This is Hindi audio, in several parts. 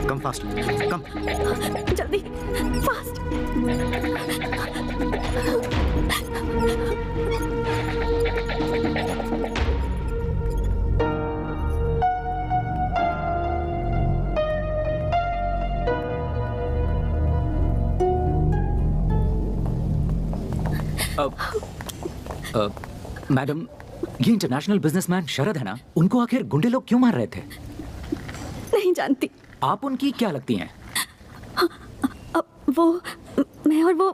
कम फास्ट, कम। जल्दी, फास्ट। मैडम, ये इंटरनेशनल बिजनेसमैन शरद है ना, उनको आखिर गुंडे लोग क्यों मार रहे थे? नहीं जानती। आप उनकी क्या लगती हैं? वो मैं और वो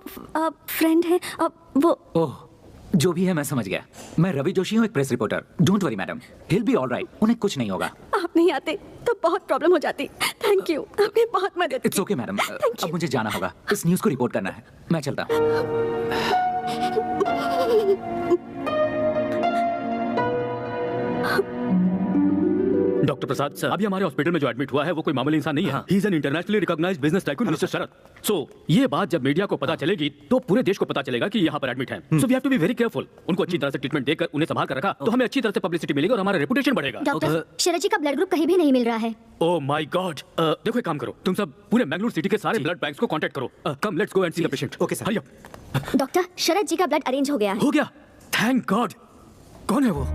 फ्रेंड है। वो ओह, जो भी है मैं समझ गया। मैं रवि जोशी हूँ, एक press reporter. Don't worry madam, he will be alright. उन्हें कुछ नहीं होगा। आप नहीं आते तो बहुत प्रॉब्लम हो जाती। थैंक यू, आपने बहुत मदद की। इट्स ओके मैडम, अब मुझे जाना होगा। इस न्यूज़ को रिपोर्ट करना है। मैं चलता हूँ। डॉक्टर प्रसाद सर, अभी हमारे हॉस्पिटल में जो एडमिट हुआ है वो कोई मामूली इंसान नहीं है। He is an internationally recognised business tycoon mister Sharad. So ये बात जब मीडिया को पता चलेगी तो पूरे देश को पता चलेगा कि यहाँ पर एडमिट है। So we have to be very careful. उनको अच्छी तरह से ट्रीटमेंट देकर उन्हें संभाल कर रखा तो हमें अच्छी तरह से पब्लिसिटी मिलेगी और हमारा रेपुटेशन बढ़ेगा। डॉक्टर, शरद जी का ब्लड ग्रुप कहीं भी नहीं मिल रहा है। Oh my God. देखो एक काम करो, तुम सब पूरे मैंगलोर सिटी के सारे ब्लड बैंक्स को कांटेक्ट करो। Come let's go and see the patient. Okay sir. Doctor, Sharad ji का ब्लड अरेंज हो गया है। हो गया? Thank God. कौन है वो?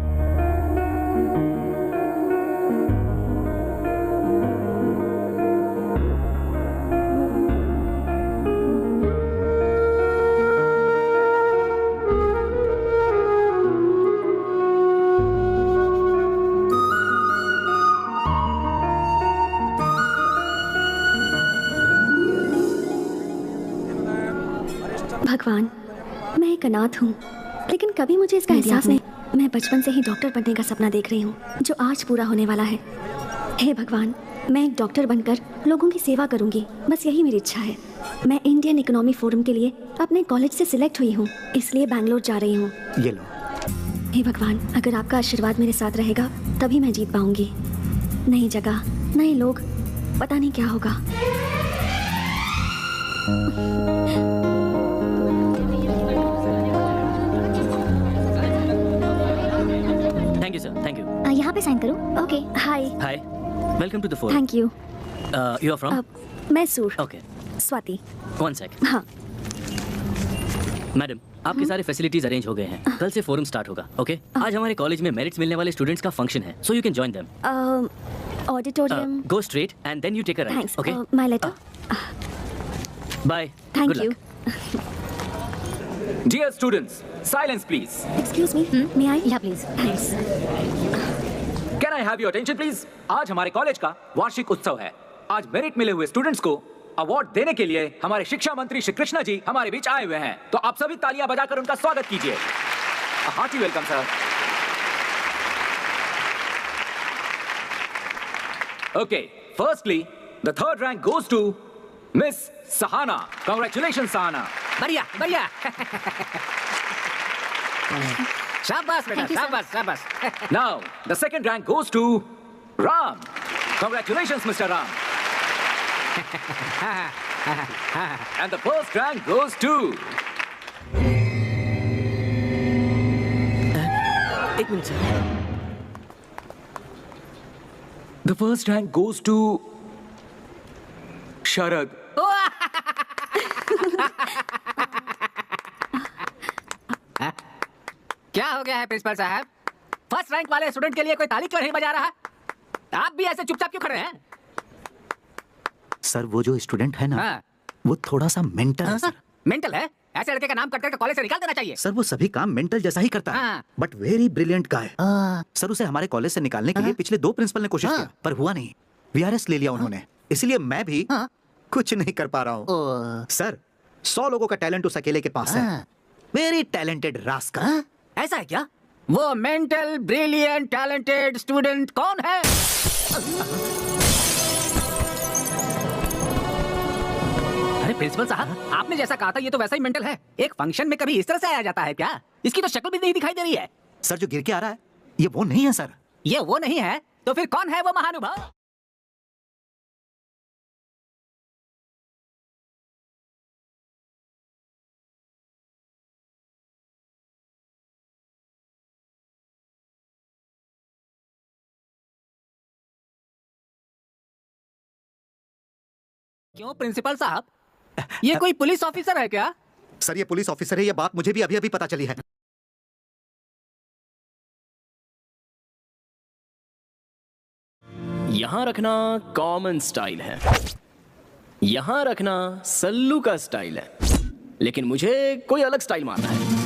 भगवान, मैं एक अनाथ हूँ, लेकिन कभी मुझे इसका एहसास नहीं। मैं बचपन से ही डॉक्टर बनने का सपना देख रही हूँ, जो आज पूरा होने वाला है। हे भगवान, मैं एक डॉक्टर बनकर लोगों की सेवा करूँगी, बस यही मेरी इच्छा है। मैं इंडियन इकोनॉमी फोरम के लिए अपने कॉलेज से सिलेक्ट हुई हूँ, इसलिए बैंगलोर जा रही हूँ। ये लो। हे भगवान, अगर आपका आशीर्वाद मेरे साथ रहेगा तभी मैं जीत पाऊंगी। नई जगह, नए लोग, पता नहीं क्या होगा। Thank you sir, thank you. यहाँ पे साइन करो। Okay, hi. Hi, welcome to the forum. Thank you. You are from? Mysore. Okay, Swati. One sec. हाँ। मैडम, आपके सारे फैसिलिटीज अरेंज हो गए हैं। कल से फोरम स्टार्ट होगा। ओके, आज हमारे कॉलेज में मेरिट्स मिलने वाले स्टूडेंट्स का फंक्शन है, so you can join them. Auditorium. Go straight and then you take a right. Thanks. Okay, my letter. Bye. Thank you. Dear students, silence please. Excuse me, may I? Yeah please. Thanks. Can I have your attention please? आज हमारे कॉलेज का वार्षिक उत्सव है। आज मेरिट मिले हुए स्टूडेंट्स को अवार्ड देने के लिए हमारे शिक्षा मंत्री श्री कृष्णा जी हमारे बीच आए हुए हैं, तो आप सभी तालियां बजाकर उनका स्वागत कीजिए। Hearty welcome sir. Okay, firstly the third rank goes to miss Sahana. Congratulations Sahana. बढ़िया बढ़िया। शाबाश बेटा, शाबाश शाबाश। Now the second rank goes to Ram. Congratulations, Mr. Ram. And the first rank goes to एक minute sir. the first rank goes to Sharad. क्या हो गया है प्रिंसिपल साहब? फर्स्ट रैंक वाले स्टूडेंट के लिए कोई ताली क्यों नहीं बजा रहा? आप भी ऐसे चुपचाप क्यों खड़े हैं? सर, वो जो स्टूडेंट है ना, हाँ। वो थोड़ा सा मेंटल है सर। मेंटल है? ऐसे लड़के का नाम कट करके कॉलेज से निकाल देना चाहिए। सर, वो सभी काम मेंटल जैसा ही करता है, हाँ। But very brilliant guy. Sir, उसे हमारे कॉलेज से निकालने के लिए पिछले 2 प्रिंसिपल ने कोशिश किया, पर हुआ नहीं। वीआरएस ले लिया उन्होंने, इसलिए मैं भी कुछ नहीं कर पा रहा हूँ। सर, 100 लोगों का टैलेंट उस अकेले के पास है। Very talented rascal. ऐसा है क्या? वो मेंटल ब्रिलियंट टैलेंटेड स्टूडेंट कौन है? अरे प्रिंसिपल साहब, आपने जैसा कहा था ये तो वैसा ही मेंटल है। एक फंक्शन में कभी इस तरह से आया जाता है क्या? इसकी तो शक्ल भी नहीं दिखाई दे रही है। सर, जो गिर के आ रहा है ये वो नहीं है सर। ये वो नहीं है तो फिर कौन है वो महानुभाव? क्यों प्रिंसिपल साहब, ये कोई पुलिस ऑफिसर है क्या? सर ये पुलिस ऑफिसर है, ये बात मुझे भी अभी अभी पता चली है। यहां रखना कॉमन स्टाइल है, यहां रखना सल्लू का स्टाइल है, लेकिन मुझे कोई अलग स्टाइल मारना है।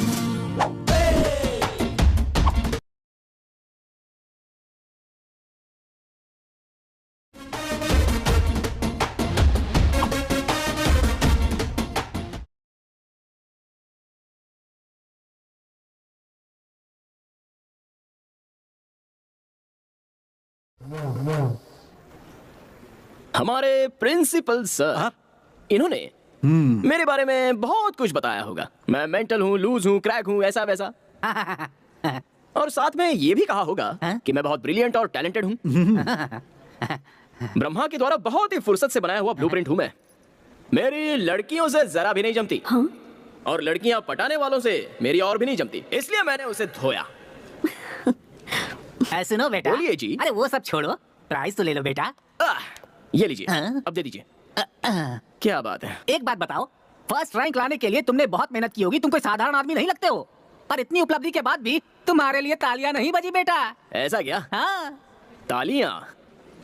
हमारे प्रिंसिपल सर, इन्होंने मेरे बारे में बहुत कुछ बताया होगा। मैं मेंटल हूँ, लूज हूँ, क्रैक हूँ, ऐसा वैसा। और साथ में ये भी कहा होगा कि मैं बहुत ब्रिलियंट और टैलेंटेड हूँ। ब्रह्मा के द्वारा बहुत ही फुर्सत से बनाया हुआ ब्लूप्रिंट हूँ मैं। मेरी लड़कियों से जरा भी नहीं जमती, और लड़कियां पटाने वालों से मेरी और भी नहीं जमती, इसलिए मैंने उसे धोया। सुनो बेटा। बोलिए जी। अरे वो सब छोड़ो, प्राइस तो ले लो बेटा। ये लीजिए, अब दे दीजिए। क्या बात है। एक बात बताओ, फर्स्ट रैंक लाने के लिए तुमने बहुत मेहनत की होगी, तुम कोई साधारण आदमी नहीं लगते हो, पर इतनी उपलब्धि के बाद भी तुम्हारे लिए तालियां नहीं बजी बेटा। ऐसा क्या? हाँ। तालियां?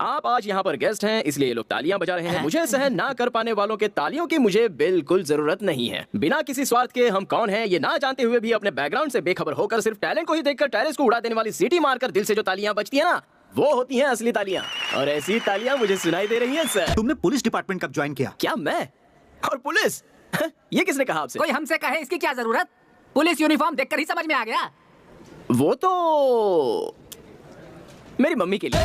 आप आज यहाँ पर गेस्ट हैं इसलिए ये लोग तालियां बजा रहे हैं। मुझे सहन ना कर पाने वालों के तालियों की मुझे बिल्कुल जरूरत नहीं है। बिना किसी स्वार्थ के हम कौन हैं ये ना जानते हुए भी अपने बैकग्राउंड से बेखबर होकर सिर्फ टैलेंट को ही देखकर टेरेस को उड़ा देने वाली सीटी मारकर दिल से जो तालियां बजती है ना, वो होती हैं असली तालियां। और ऐसी तालियां मुझे सुनाई दे रही हैं सर। तुमने पुलिस डिपार्टमेंट कब ज्वाइन किया? क्या मैं? और पुलिस? ये किसने कहा आपसे? कोई हमसे कहे इसकी क्या जरूरत? पुलिस यूनिफॉर्म देखकर ही समझ में आ गया। वो तो मेरी मम्मी के लिए।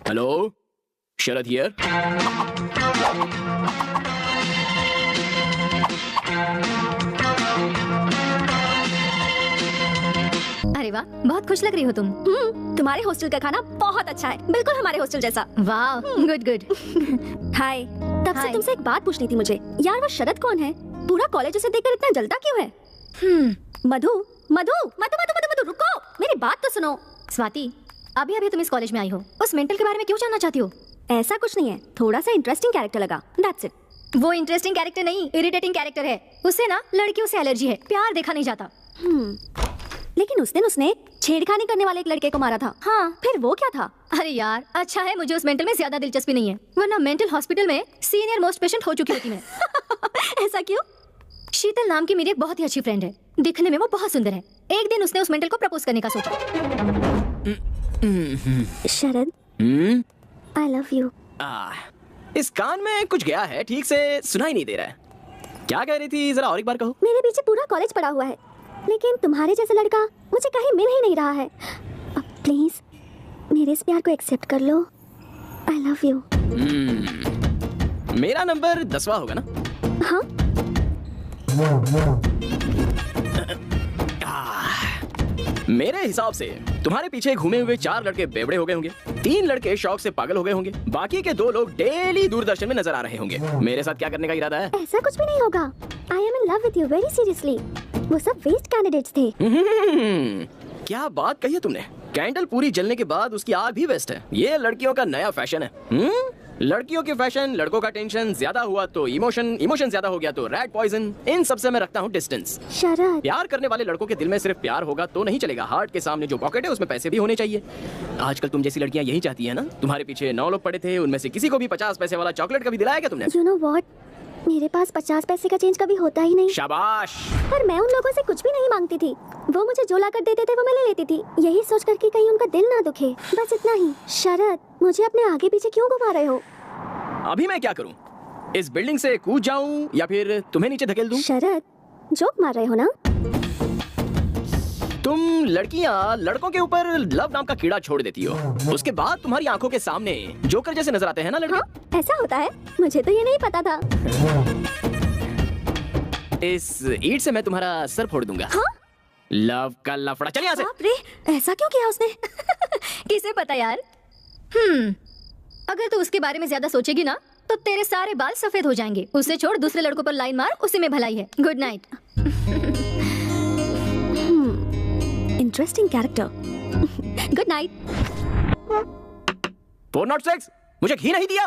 Hello, Sharad here. अरे वाह, बहुत खुश लग रही हो तुम। तुम्हारे हॉस्टल का खाना बहुत अच्छा है, बिल्कुल हमारे हॉस्टल जैसा। वाह, गुड गुड। हाय, तब से हाय। तुमसे एक बात पूछनी थी मुझे। यार वो शरद कौन है? पूरा कॉलेज उसे देखकर इतना जलता क्यों है? मधु मधु मधु मधु मधु मधु रुको, मेरी बात तो सुनो। स्वाति, अभी अभी तुम इस कॉलेज में आई हो, उस मेंटल के बारे में क्यों जानना चाहती हो? ऐसा कुछ नहीं है, थोड़ा सा इंटरेस्टिंग कैरेक्टर लगा, दैट्स इट। वो इंटरेस्टिंग कैरेक्टर नहीं, इरिटेटिंग कैरेक्टर है। उसे ना लड़कियों से एलर्जी है, प्यार देखा नहीं जाता। लेकिन उस दिन उसने छेड़खानी करने वाले एक लड़के को मारा था। हाँ, फिर वो क्या था? अरे यार, अच्छा है मुझे उस मेंटल में ज्यादा दिलचस्पी नहीं है, वरना मेंटल हॉस्पिटल में सीनियर मोस्ट पेशेंट हो चुकी होती मैं। ऐसा क्यों? शीतल नाम की मेरी एक बहुत ही अच्छी फ्रेंड है, दिखने में वो बहुत सुंदर है। एक दिन उसने उस मेंटल को प्रपोज करने का सोचा। शरद, आई लव यू। इस कान में कुछ गया है, ठीक से सुनाई नहीं दे रहा है। क्या कह रही थी, जरा और एक बार कहो। मेरे पीछे पूरा कॉलेज पड़ा हुआ है, लेकिन तुम्हारे जैसा लड़का मुझे कहीं मिल ही नहीं रहा है। अब प्लीज मेरे इस प्यार को एक्सेप्ट कर लो। I love you. मेरा नंबर 10वां होगा ना? हाँ। मेरे हिसाब से तुम्हारे पीछे घूमे हुए 4 लड़के बेवड़े हो गए होंगे, 3 लड़के शौक से पागल हो गए होंगे, बाकी के 2 लोग डेली दूरदर्शन में नजर आ रहे होंगे। मेरे साथ क्या करने का इरादा है? ऐसा कुछ भी नहीं होगा। I am in love with you very seriously. वो सब वेस्ट कैंडिडेट्स थे। क्या बात कही है तुमने। कैंडल पूरी जलने के बाद उसकी आग भी वेस्ट है। ये लड़कियों का नया फैशन है। लड़कियों के फैशन, लड़कों का टेंशन ज्यादा हुआ तो इमोशन ज्यादा हो गया तो रैट पॉइजन। इन सब से मैं रखता हूँ डिस्टेंस। शरद, प्यार करने वाले लड़कों के दिल में सिर्फ प्यार होगा तो नहीं चलेगा, हार्ट के सामने जो पॉकेट है उसमें पैसे भी होने चाहिए। आजकल तुम जैसी लड़कियां यही चाहती है ना। तुम्हारे पीछे 9 लोग पड़े थे, उनमें से किसी को भी 50 पैसे वाला चॉकलेट कभी दिलाया क्या तुमने? यू नो व्हाट, मेरे पास 50 पैसे का चेंज कभी होता ही नहीं। शाबाश। पर मैं उन लोगों से कुछ भी नहीं मांगती थी, वो मुझे जो ला कर देते थे वो मैं ले लेती थी, यही सोच कर कि कहीं उनका दिल ना दुखे, बस इतना ही। शरद, मुझे अपने आगे पीछे क्यों घुमा रहे हो? अभी मैं क्या करूं? इस बिल्डिंग से कूद जाऊं या फिर तुम्हें नीचे धकेल दूं? शरद, जोक मार रहे हो ना? तुम लड़कियां लड़कों के ऊपर लव नाम का कीड़ा छोड़ देती हो, उसके बाद तुम्हारी आंखों के सामने जोकर जैसे नजर आते हैं ना लड़के। हाँ, ऐसा होता है? मुझे तो ये नहीं पता था। इस ईंट से मैं तुम्हारा सर फोड़ दूंगा। हाँ? लव का लफड़ा। चल यहाँ से। बाप रे, ऐसा क्यों किया उसने? किसे पता यार। अगर तू उसके बारे में ज्यादा सोचेगी ना तो तेरे सारे बाल सफेद हो जाएंगे। उसे छोड़, दूसरे लड़कों पर लाइन मार, उसी में भलाई है। Good night. Interesting character. Good night. 406 मुझे घी नहीं दिया।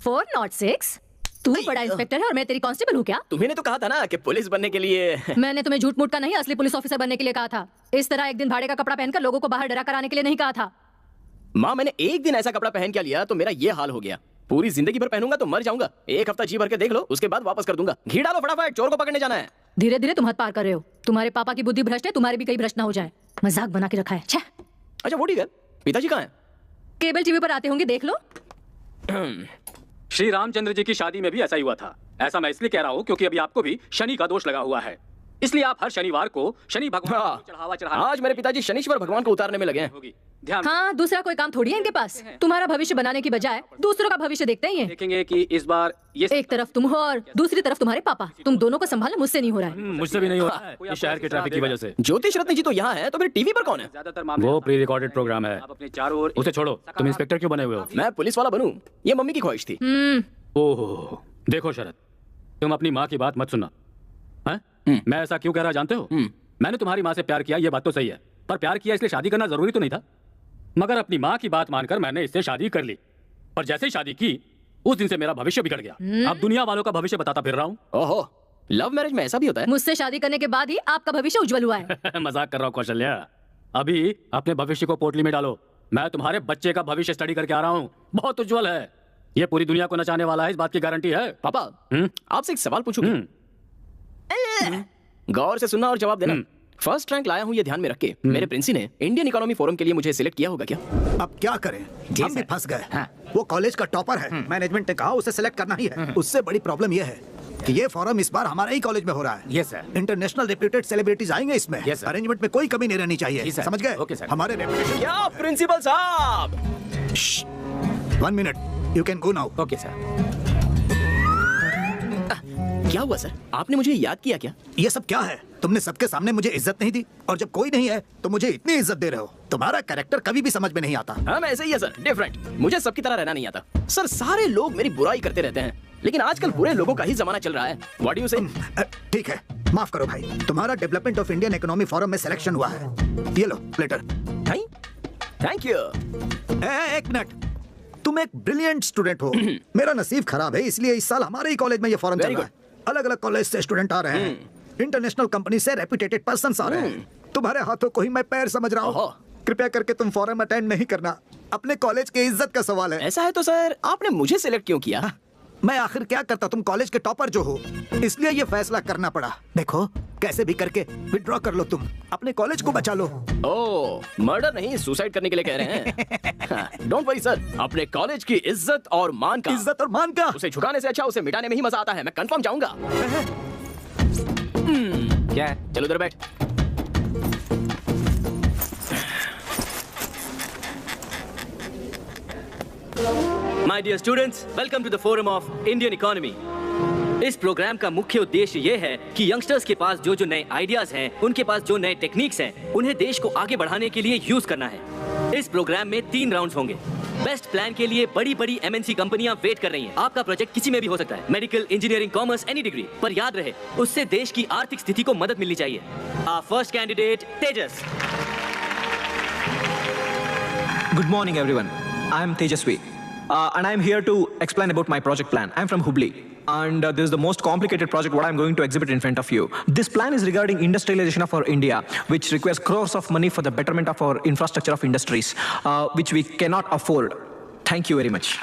406? तू बड़ा इंस्पेक्टर है और मैं तेरी कांस्टेबल हूँ क्या? तुम्ही तो कहा था ना कि पुलिस बनने के लिए मैंने तुम्हें झूठ मूठ का नहीं, असली पुलिस ऑफिसर बनने के लिए कहा था। इस तरह एक दिन भाड़े का कपड़ा पहनकर लोगों को बाहर डरा कर आने के लिए नहीं कहा था। माँ, मैंने एक दिन ऐसा कपड़ा पहन के लिया तो मेरा ये हाल हो गया। पूरी जिंदगी भर पहनूंगा तो मर जाऊंगा। एक हफ्ता जी भर के देख लो, उसके बाद वापस कर दूंगा। घी डालो फटाफट, चोर को पकड़ने जाना है। धीरे धीरे तुम हद पार कर रहे हो। तुम्हारे पापा की बुद्धि भ्रष्ट है, तुम्हारी भी कहीं भ्रष्ट ना हो जाए। मजाक बना के रखा है। छे। अच्छा वो ठीक है, पिताजी कहाँ हैं? केबल टीवी पर आते होंगे, देख लो। श्री रामचंद्र जी की शादी में भी ऐसा ही हुआ था। ऐसा मैं इसलिए कह रहा हूँ क्योंकि अभी आपको भी शनि का दोष लगा हुआ है, इसलिए आप हर शनिवार को शनि भगवान को चढ़ावा चढ़ाना। आज मेरे पिताजी शनिश्वर भगवान को उतारने में लगे हैं। होगी ध्यान। हाँ, दूसरा कोई काम थोड़ी है इनके पास। तुम्हारा भविष्य बनाने की बजाय दूसरों का भविष्य देखते ही हैं। देखेंगे कि इस बार ये एक तरफ तुम हो और दूसरी तरफ तुम्हारे पापा। तुम दोनों को संभालना मुझसे नहीं हो रहा है। मुझसे भी नहीं हो रहा है, इस शहर के ट्रैफिक की वजह से। ज्योतिष रत्न जी तो यहाँ है, तो फिर टीवी पर कौन है? ज्यादातर मामले वो प्री रिकॉर्डेड प्रोग्राम है। आप अपने चारों ओर उसे छोड़ो, तुम इंस्पेक्टर क्यों बने हुए हो? मैं पुलिस वाला बनूं, ये मम्मी की ख्वाहिश थी। ओहो, देखो शरद, तुम अपनी माँ की बात मत सुनना। हैं? मैं ऐसा क्यों कह रहा जानते हो? मैंने तुम्हारी माँ से प्यार किया, ये बात तो सही है, पर प्यार किया इसलिए शादी करना जरूरी तो नहीं था। मगर अपनी माँ की बात मानकर मैंने इससे शादी कर ली, पर जैसे ही शादी की उस दिन से मेरा भविष्य बिगड़ गया। अब दुनिया वालों का भविष्य बताता फिर रहा हूँ। ओहो, लव मैरिज में ऐसा भी होता है? मुझसे शादी करने के बाद ही आपका भविष्य उज्जवल हुआ है। मजाक कर रहा हूँ कौशल्या, अभी अपने भविष्य को पोटली में डालो। मैं तुम्हारे बच्चे का भविष्य स्टडी करके आ रहा हूँ, बहुत उज्जवल है। ये पूरी दुनिया को नचाने वाला है, इस बात की गारंटी है। पापा, आपसे एक सवाल पूछूं? गौर से सुनना और जवाब देना। फर्स्ट रैंक लाया हूँ ये ध्यान में रख के। मेरे प्रिंसी ने इंडियन इकोनॉमी फोरम के लिए मुझे सिलेक्ट किया होगा क्या? अब क्या करें, हम भी फंस गए। वो कॉलेज का टॉपर है, मैनेजमेंट ने कहा उसे सिलेक्ट करना ही है। उससे बड़ी प्रॉब्लम ये है कि ये फोरम इस बार हमारे ही कॉलेज में हो रहा है। Yes sir. International reputed celebrities आएंगे इसमें। Yes, sir. अरेंजमेंट में कोई कमी नहीं रहनी चाहिए, समझ गए? Okay, sir. हमारे रेपुटेशन। क्या प्रिंसिपल साहब? 1 minute, you can go now. Okay sir. क्या हुआ सर, आपने मुझे याद किया क्या? ये सब क्या है? तुमने सबके सामने मुझे इज्जत नहीं दी, और जब कोई नहीं है तो मुझे इतनी इज्जत दे रहे हो। तुम्हारा कैरेक्टर कभी भी समझ में नहीं आता। हाँ, मैं ऐसे ही है सर, डिफरेंट। मुझे सबकी तरह रहना नहीं आता सर। सारे लोग मेरी बुराई करते रहते हैं, लेकिन आजकल बुरे लोगों का ही जमाना चल रहा है। व्हाट डू यू से? ठीक है, माफ करो भाई, तुम्हारा development of Indian economy forum में सिलेक्शन हुआ है। ये लो लेटर। Thank you. एक मिनट, तुम एक ब्रिलियंट स्टूडेंट हो। मेरा नसीब खराब है, इसलिए इस साल हमारे ही कॉलेज में ये फॉरम चल Very रहा है। अलग अलग कॉलेज से स्टूडेंट आ रहे हैं, इंटरनेशनल कंपनी से रेप्यूटेड पर्सन्स आ रहे हैं। तुम्हारे हाथों को ही मैं पैर समझ रहा हूँ। कृपया करके तुम फॉरम अटेंड नहीं करना, अपने कॉलेज की इज्जत का सवाल है। ऐसा है तो सर आपने मुझे सिलेक्ट क्यों किया? मैं आखिर क्या करता, तुम कॉलेज के टॉपर जो हो, इसलिए ये फैसला करना पड़ा। देखो, कैसे भी करके विड्रॉ कर लो, तुम अपने कॉलेज को बचा लो। ओह, मर्डर नहीं, सुसाइड करने के लिए कह रहे हैं। डोंट वरी सर, अपने कॉलेज की इज्जत और मान का उसे झुकाने से अच्छा उसे मिटाने में ही मजा आता है। मैं कंफर्म जाऊंगा। क्या है? चलो उधर बैठ। My dear students, welcome to the forum of Indian economy. इस प्रोग्राम का मुख्य उद्देश्य ये है कि यंगस्टर्स के पास जो नए आइडियाज हैं, उनके पास जो नए टेक्निक्स हैं, उन्हें देश को आगे बढ़ाने के लिए यूज करना है। इस प्रोग्राम में 3 राउंड्स होंगे। बेस्ट प्लान के लिए बड़ी बड़ी MNC कंपनियां वेट कर रही हैं। आपका प्रोजेक्ट किसी में भी हो सकता है, medical, engineering, commerce, any degree, पर याद रहे उससे देश की आर्थिक स्थिति को मदद मिलनी चाहिए। Our first candidate Tejas. Good morning, everyone. I am Tejaswi, and I am here to explain about my project plan. I am from Hubli, and this is the most complicated project what I am going to exhibit in front of you. This plan is regarding industrialization of our India, which requires crores of money for the betterment of our infrastructure of industries, which we cannot afford. Thank you very much.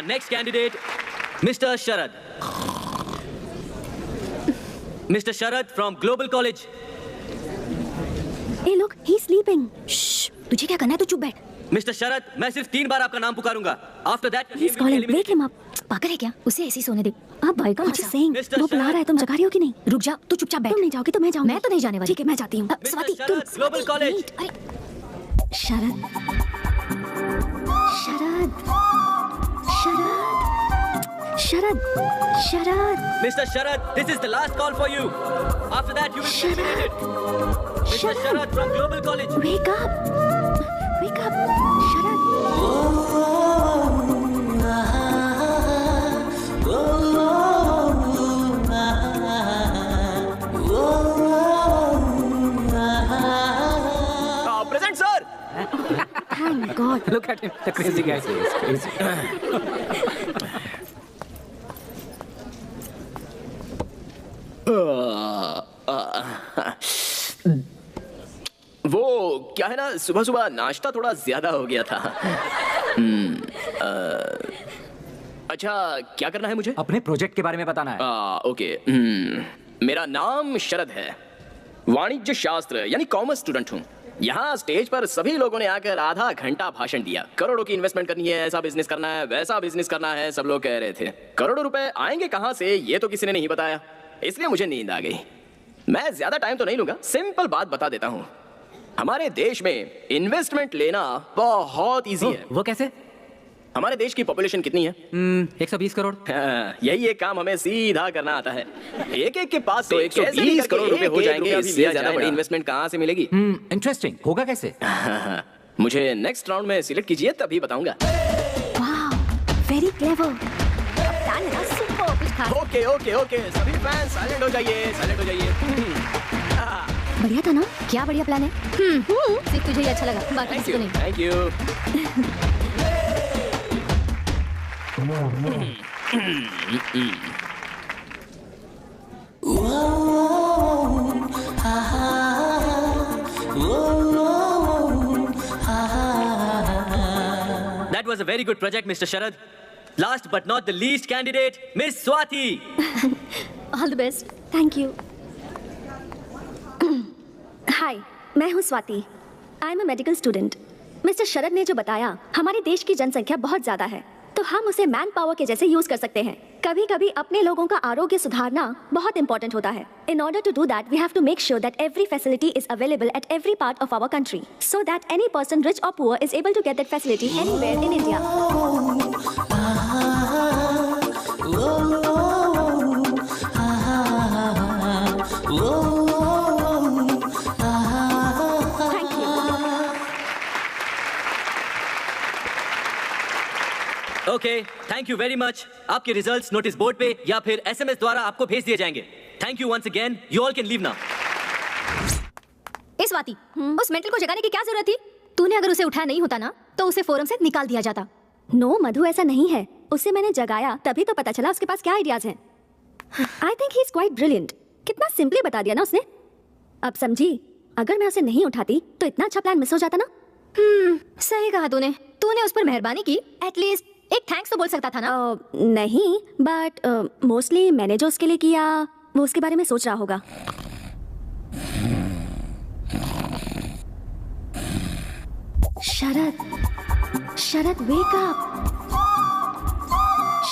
Next candidate, Mr. Sharad. Mr. Sharad from Global College. Hey, look, he's sleeping. Shh, तुझे क्या करना है? तू चुप बैठ। Mr. Sharad, मैं सिर्फ 3 बार आपका नाम पुकारूंगा। After that, He's calling. Wake him up. पागल है क्या? उसे ऐसे ही सोने दे। आप भाई का Just saying, वो बुला रहा है, तुम जगा रही हो कि नहीं? रुक जा, तू चुपचाप बैठ। तुम नहीं जाओगी तो मैं जाऊंगी। मैं तो नहीं जाने वाली। ठीक है, मैं जाती हूँ। स्वाति, Mr. तुम Sharad, Global College. wait, अरे शरद, शरद, शरद, शरद, शरद, Mr. Sharad, this is the last call for you. After that, you will be eliminated. Mr. Sharad. Sharad from Global College. wake up, Sharad. Present sir. Thank God. Look at him, the crazy guy. वो क्या है ना, सुबह सुबह नाश्ता थोड़ा ज्यादा हो गया था। अच्छा, क्या करना है मुझे? अपने प्रोजेक्ट के बारे में बताना है। ओके। मेरा नाम शरद है, वाणिज्य शास्त्र यानी कॉमर्स स्टूडेंट हूँ। यहाँ स्टेज पर सभी लोगों ने आकर आधा घंटा भाषण दिया। करोड़ों की इन्वेस्टमेंट करनी है, ऐसा बिजनेस करना है, वैसा बिजनेस करना है, सब लोग कह रहे थे। करोड़ों रुपए आएंगे कहाँ से, ये तो किसी ने नहीं बताया, इसलिए मुझे नींद आ गई। मैं ज्यादा टाइम तो नहीं लूंगा, सिंपल बात बता देता हूँ। हमारे देश में इन्वेस्टमेंट लेना बहुत इजी है। वो कैसे? हमारे देश की पॉपुलेशन कितनी है? 120 करोड़। हाँ, यही एक काम हमें सीधा करना आता है। एक एक के पास तो कैसे भी 120 करके करोड़ रुपए हो एक जाएंगे, रुपया भी इससे लिया ज्यादा जाए बड़ी ना। इन्वेस्टमेंट कहाँ से मिलेगी? इंटरेस्टिंग होगा कैसे? मुझे नेक्स्ट राउंड में सिलेक्ट कीजिए, तभी बताऊंगा। Wow, very clever. प्लान है ना, सुपर कुछ खा। ओके ओके ओके, सभी फैंस साइलेंट हो जाइए, साइलेंट हो जाइए। बढ़िया था ना? क्या बढ़िया प्लान है। सिर्फ तुझे ही अच्छा लगा, बाकी थैंक किसी को यू, नहीं। Thank you. That was a very good project, Mr. Sharad. Last but not the least candidate, Miss Swati. All the best. Thank you. Hi, मैं हूँ Swati. I am a medical student. Mister Sharad ने जो बताया, हमारे देश की जनसंख्या बहुत ज्यादा है, तो हम उसे मैन पावर के जैसे यूज कर सकते हैं। कभी कभी अपने लोगों का आरोग्य सुधारना बहुत इंपॉर्टेंट होता है। In order to do that we have to make sure that every facility is available at every part of our country, so that any person rich और poor is able to get that facility anywhere in India. Thank you. Okay, thank you very much. आपके रिजल्ट्स नोटिस बोर्ड पे या फिर एसएमएस द्वारा आपको भेज दिए जाएंगे। Thank you once again, you all can leave now. ए स्वाति, उस मेंटल को जगाने की क्या जरूरत थी? तूने अगर उसे उठाया नहीं होता ना, तो उसे फोरम से निकाल दिया जाता। नो मधु, ऐसा नहीं है। उसे मैंने जगाया तभी तो पता चला उसके पास क्या आइडियाज हैं। I think he is quite brilliant. कितना सिंपली बता दिया ना उसने। अब समझी, अगर मैं उसे नहीं उठाती तो इतना अच्छा प्लान मिस हो जाता ना। सही कहा तूने। तूने उस पर मेहरबानी की, एटलीस्ट एक थैंक्स तो बोल सकता था ना। नहीं, बट मोस्टली मैंने जो उसके लिए किया वो उसके बारे में सोच रहा होगा। शरद, शरद वेक अप।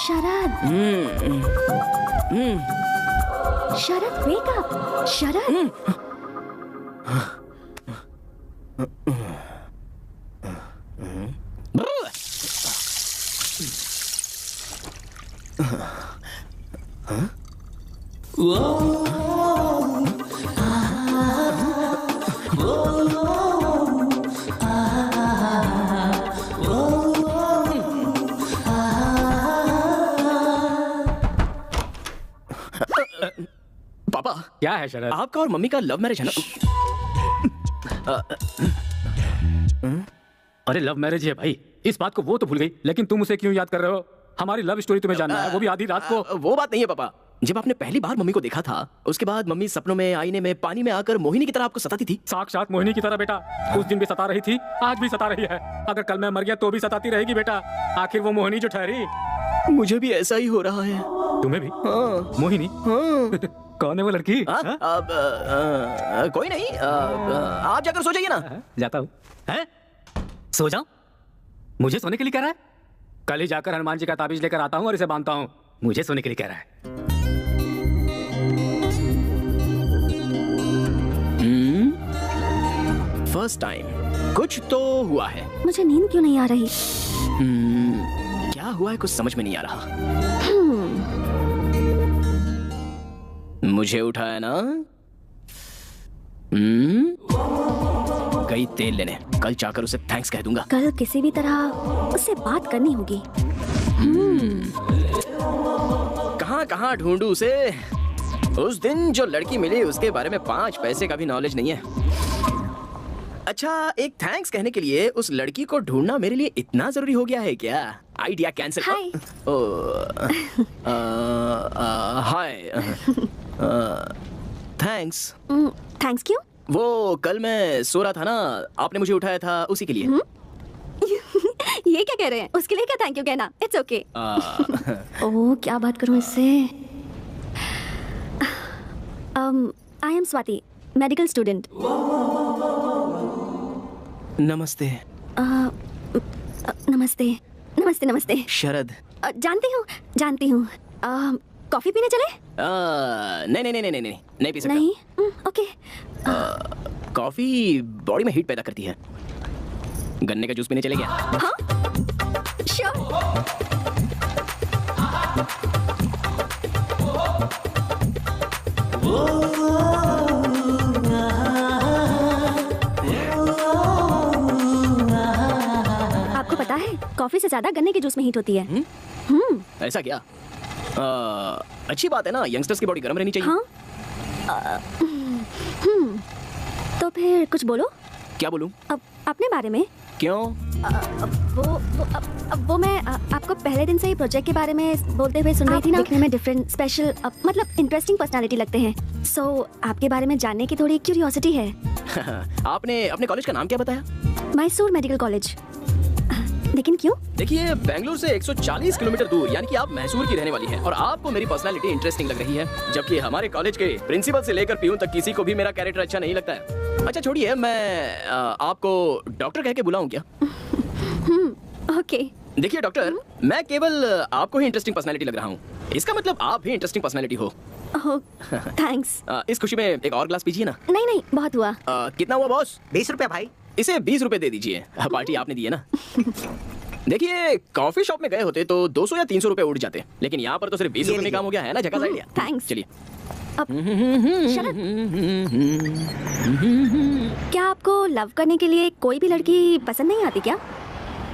शरद, शरद वेक अप। शरद, पापा, क्या है शरद? आपका और मम्मी का लव मैरिज है ना? अरे लव मैरिज है भाई, इस बात को वो तो भूल गई, लेकिन तुम उसे क्यों याद कर रहे हो? हमारी लव स्टोरी तुम्हें जानना है, वो भी आधी रात को। वो बात नहीं है पापा। जब आपने पहली बार मम्मी को देखा था, उसके बाद मम्मी सपनों में, आईने में, पानी में आकर मोहिनी की तरह आपको सताती थी। साक्षात मोहिनी की तरह बेटा। उस दिन भी सता रही थी, आज भी सता रही है। अगर कल मैं मर गया तो भी सताती रहेगी बेटा। आखिर वो मोहिनी जो ठहरी। मुझे भी ऐसा ही हो रहा है। तुम्हें भी? हाँ। मोहिनी? हाँ। कौन है वो लड़की? कोई नहीं, आप जाकर सो जाइए ना। जाता हूँ। हैं? सो जाऊं? मुझे सोने के लिए कह रहा है? कल ही जाकर हनुमान जी का ताबीज लेकर आता हूँ और इसे बांधता हूँ। मुझे सोने के लिए कह रहा है। फर्स्ट टाइम कुछ तो हुआ है। मुझे नींद क्यों नहीं आ रही? क्या हुआ है कुछ समझ में नहीं आ रहा। मुझे उठाया ना। गई तेल लेने, कल जाकर उसे थैंक्स कह दूंगा। कल किसी भी तरह उससे बात करनी होगी। कहाँ कहाँ ढूंढूं उसे। उस दिन जो लड़की मिली उसके बारे में 5 पैसे का भी नॉलेज नहीं है। अच्छा, एक थैंक्स कहने के लिए उस लड़की को ढूंढना मेरे लिए इतना जरूरी हो गया है क्या? Idea cancel. Hi. Hi. Thanks. Thanks क्यों? वो कल मैं सो रहा था ना, आपने मुझे उठाया था उसी के लिए। ये क्या कह रहे हैं? उसके लिए क्या थैंक यू कहना? It's okay. ओह, क्या बात करूं इससे? I am Swati, medical student. नमस्ते। नमस्ते नमस्ते नमस्ते। शरद। जानती हूँ। कॉफी पीने चले? नहीं पी सकता। नहीं? ओके। कॉफी बॉडी में हीट पैदा करती है। गन्ने का जूस पीने चले क्या? हाँ, श्योर। आपको पता है कॉफी से ज्यादा गन्ने के जूस में हीट होती है। ऐसा क्या? अच्छी बात है ना, यंगस्टर्स की बॉडी गर्म रहनी चाहिए। हाँ? तो फिर कुछ बोलो। क्या बोलूं? अपने बारे में। क्यों? वो मैं आपको पहले दिन से ही प्रोजेक्ट के बारे में बोलते हुए सुन रही थी ना। दिखने में डिफरेंट, स्पेशल, मतलब इंटरेस्टिंग पर्सनालिटी लगते हैं। सो आपके बारे में जानने की थोड़ी क्यूरियोसिटी है। आपने अपने कॉलेज का नाम क्या बताया? Mysore medical college. लेकिन क्यों? देखिए, बेंगलुरु से 140 किलोमीटर दूर, यानी कि आप मैसूर की रहने वाली हैं और आपको मेरी पर्सनालिटी इंटरेस्टिंग लग रही है, जबकि हमारे कॉलेज के प्रिंसिपल से लेकर पीयून तक किसी को भी मेरा कैरेक्टर अच्छा नहीं लगता है। अच्छा छोड़िए, मैं आपको डॉक्टर कह के बुलाऊं क्या? ओके। देखिए डॉक्टर, मैं केवल आपको ही इंटरेस्टिंग पर्सनालिटी लग रहा हूँ, इसका मतलब आप भी इंटरेस्टिंग पर्सनालिटी हो। थैंक्स। इस खुशी में एक और ग्लास पीजिए ना। नहीं, बहुत हुआ। कितना हुआ बॉस? 20 रुपया भाई। इसे 20 रुपए दे दीजिए, पार्टी आपने दी है ना। देखिए, कॉफी शॉप में गए होते तो 200 या 300 रुपए उड़ जाते, लेकिन यहाँ पर तो सिर्फ 20 रुपए में काम हो गया है ना। झकास आइडिया। थैंक्स। चलिए। क्या आपको लव करने के लिए कोई भी लड़की पसंद नहीं आती क्या?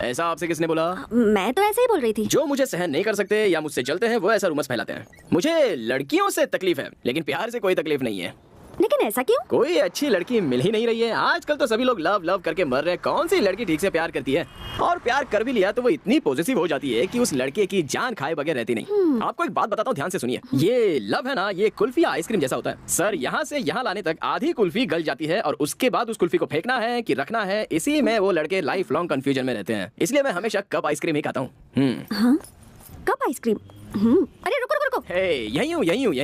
ऐसा आपसे किसने बोला? मैं तो ऐसे ही बोल रही थी। जो मुझे सहन नहीं कर सकते या मुझसे जलते हैं वो ऐसा रूमर्स फैलाते हैं। मुझे लड़कियों से तकलीफ है, लेकिन प्यार से कोई तकलीफ नहीं है। लेकिन ऐसा क्यों? कोई अच्छी लड़की मिल ही नहीं रही है। आजकल तो सभी लोग लव लव करके मर रहे हैं। कौन सी लड़की ठीक से प्यार करती है? और प्यार कर भी लिया तो वो इतनी पॉजिटिव हो जाती है कि उस लड़के की जान खाए बगैर रहती नहीं। आपको एक बात बताता हूँ, ध्यान से सुनिए। ये लव है ना, ये कुल्फी या आइसक्रीम जैसा होता है। सर, यहाँ से यहाँ लाने तक आधी कुल्फी गल जाती है और उसके बाद उस कुल्फी को फेंकना है कि रखना है, इसी में वो लड़के लाइफ लॉन्ग कंफ्यूजन में रहते हैं। इसलिए मैं हमेशा कप आइसक्रीम ही खाता हूँ। Cup ice cream? अरे रुको। यही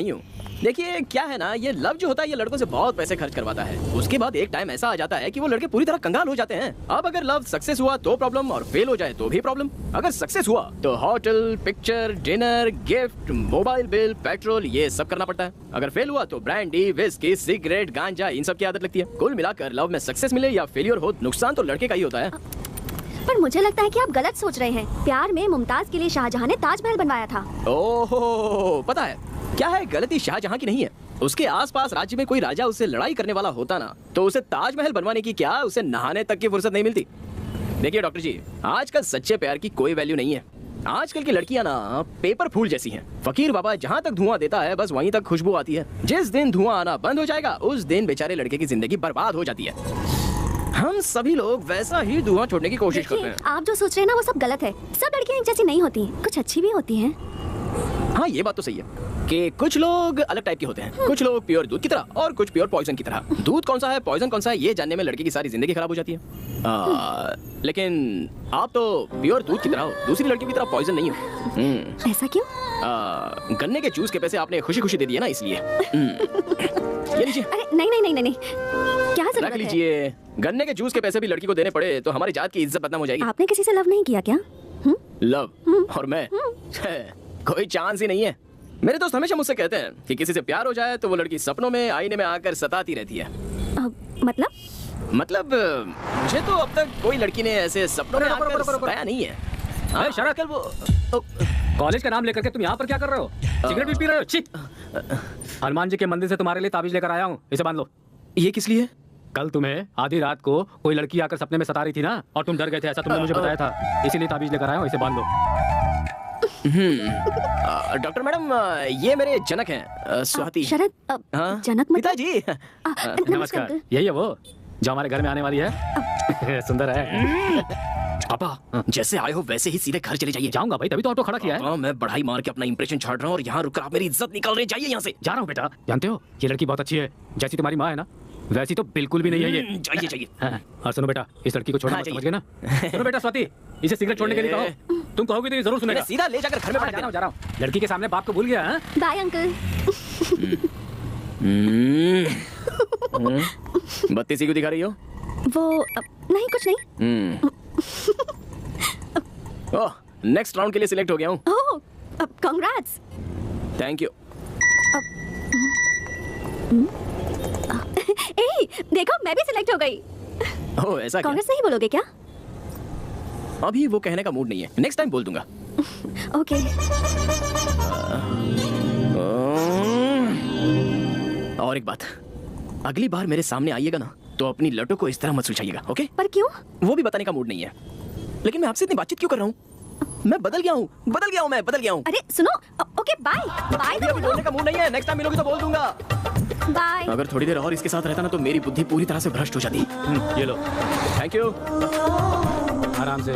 हूँ। देखिए क्या है ना, ये लव जो होता है ये लड़कों से बहुत पैसे खर्च करवाता है। उसके बाद एक टाइम ऐसा आ जाता है कि वो लड़के पूरी तरह कंगाल हो जाते हैं। अब अगर लव सक्सेस हुआ तो प्रॉब्लम, और फेल हो जाए तो भी प्रॉब्लम। अगर सक्सेस हुआ तो hotel, picture, dinner, gift, mobile bill, petrol, ये सब करना पड़ता है। अगर फेल हुआ तो ब्रांडी, विस्की, सिगरेट, गांजा, इन सब की आदत लगती है। कुल मिलाकर लव में सक्सेस मिले या फेलियर हो, नुकसान तो लड़के का ही होता है। पर मुझे लगता है कि आप गलत सोच रहे हैं। प्यार में मुमताज के लिए शाहजहां ने ताजमहल बनवाया था। ओहो, पता है क्या है, गलती शाहजहां की नहीं है। उसके आसपास राज्य में कोई राजा उससे लड़ाई करने वाला होता ना, तो उसे ताजमहल बनवाने की क्या, उसे नहाने तक की फुर्सत नहीं मिलती। देखिए डॉक्टर जी, आजकल सच्चे प्यार की कोई वैल्यू नहीं है। आजकल की लड़कियां ना पेपर फूल जैसी हैं। फकीर बाबा जहां तक धुआं देता है बस वहीं तक खुशबू आती है। जिस दिन धुआं आना बंद हो जाएगा उस दिन बेचारे लड़के की जिंदगी बर्बाद हो जाती है। हम सभी लोग वैसा ही धुआं छोड़ने की कोशिश करते हैं। आप जो सोच रहे हैं ना वो सब गलत है। सब लड़कियां एक जैसी नहीं होती, कुछ अच्छी भी होती हैं। हाँ, ये बात तो सही है कि कुछ लोग अलग टाइप के होते हैं। कुछ लोग प्योर दूध की तरह और कुछ प्योर पॉइजन की तरह। दूध कौन सा है, पॉइजन कौन सा है, ये जानने में लड़के की सारी जिंदगी खराब हो जाती है। लेकिन आप तो प्योर दूध की तरह हो, दूसरी लड़कियों की तरह पॉइजन नहीं हो। ऐसा क्यों? गन्ने के जूस के पैसे आपने खुशी खुशी दे दिए ना, इसलिए। ये लीजिए। अरे नहीं, क्या जरूरत है? रख लीजिए। गन्ने के जूस के पैसे भी लड़की को देने पड़े तो हमारी जात की इज्जत बदनाम हो जाएगी। आपने किसी से लव नहीं किया क्या? लव और मैं कोई चांस ही नहीं है। मेरे दोस्त हमेशा मुझसे कहते हैं कि किसी से प्यार हो जाए तो वो लड़की सपनों में आईने में आकर सताती रहती है। मतलब मुझे तो अब तक कोई लड़की ने ऐसे सपनों में आकर सताया नहीं है। अरे शराब कल वो कॉलेज का नाम लेकर के तुम यहाँ पर क्या कर रहे हो? सिगरेट भी पी रहे हो? छी! हनुमान जी के मंदिर से तुम्हारे लिए ताबीज लेकर आया हूँ, इसे बांध लो। ये किस लिए? कल तुम्हें आधी रात को कोई लड़की आकर सपने में सता रही थी ना, और तुम डर गए थे, ऐसा तुमने मुझे बताया था, इसीलिए ताबीज लेकर आया हूँ, इसे बांध लो। डॉक्टर मैडम, ये मेरे जनक हैं, स्वाति। शरद, जनक मतलब? पिताजी। नमस्कार। यही है वो जो हमारे घर में आने वाली है। सुंदर है। पापा, जैसे आए हो वैसे ही सीधे घर चले जाइए। जाऊंगा भाई, तभी तो ऑटो खड़ा किया है। मैं बढ़ाई मार के अपना इंप्रेशन छाड़ रहा हूँ और यहाँ रुक कर आप मेरी इज्जत निकाल रहे। जाइए यहाँ से। जा रहा हूँ बेटा। जानते हो ये लड़की बहुत अच्छी है, जैसी तुम्हारी माँ है ना वैसी तो बिल्कुल भी नहीं है ये। जाइए जाइए। हाँ, और सुनो बेटा, इस लड़की को छोड़ना मत, समझ गए ना? सुनो बेटा स्वाति, इसे सिगरेट छोड़ने के लिए कहो, तुम कहोगे तो ये जरूर सुनेगा। सीधा ले जाकर घर में बैठ जा रहा हूँ। लड़की के सामने बाप को भूल गया। Bye uncle. बत्ती सी क्यों दिखा रही हो? वो नहीं, कुछ नहीं। ओह, नेक्स्ट राउंड के लिए सिलेक्ट हो गया हूँ। ओह, कांग्रेट्स। Thank you. ए, देखो मैं भी सिलेक्ट हो गई। ओह, ऐसा क्या? कांग्रेस नहीं बोलोगे क्या? अभी वो कहने का मूड नहीं है, नेक्स्ट टाइम बोल दूंगा। ओके। और एक बात, अगली बार मेरे सामने आइएगा ना तो अपनी लटों को इस तरह मत सुलझाइएगा, ओके? पर क्यों? वो भी बताने का मूड नहीं है, लेकिन मैं आपसे इतनी बातचीत क्यों कर रहा हूँ? मैं बदल गया हूँ, मैं बदल गया हूँ। अरे सुनो, ओके बाय बाय। अभी बोलने का मूड नहीं है, नेक्स्ट टाइम मिलोगे तो बोल दूंगा। बाय। अगर थोड़ी देर और इसके साथ रहता ना तो मेरी बुद्धि पूरी तरह से भ्रष्ट हो जाती। ये लो। Thank you. आराम से।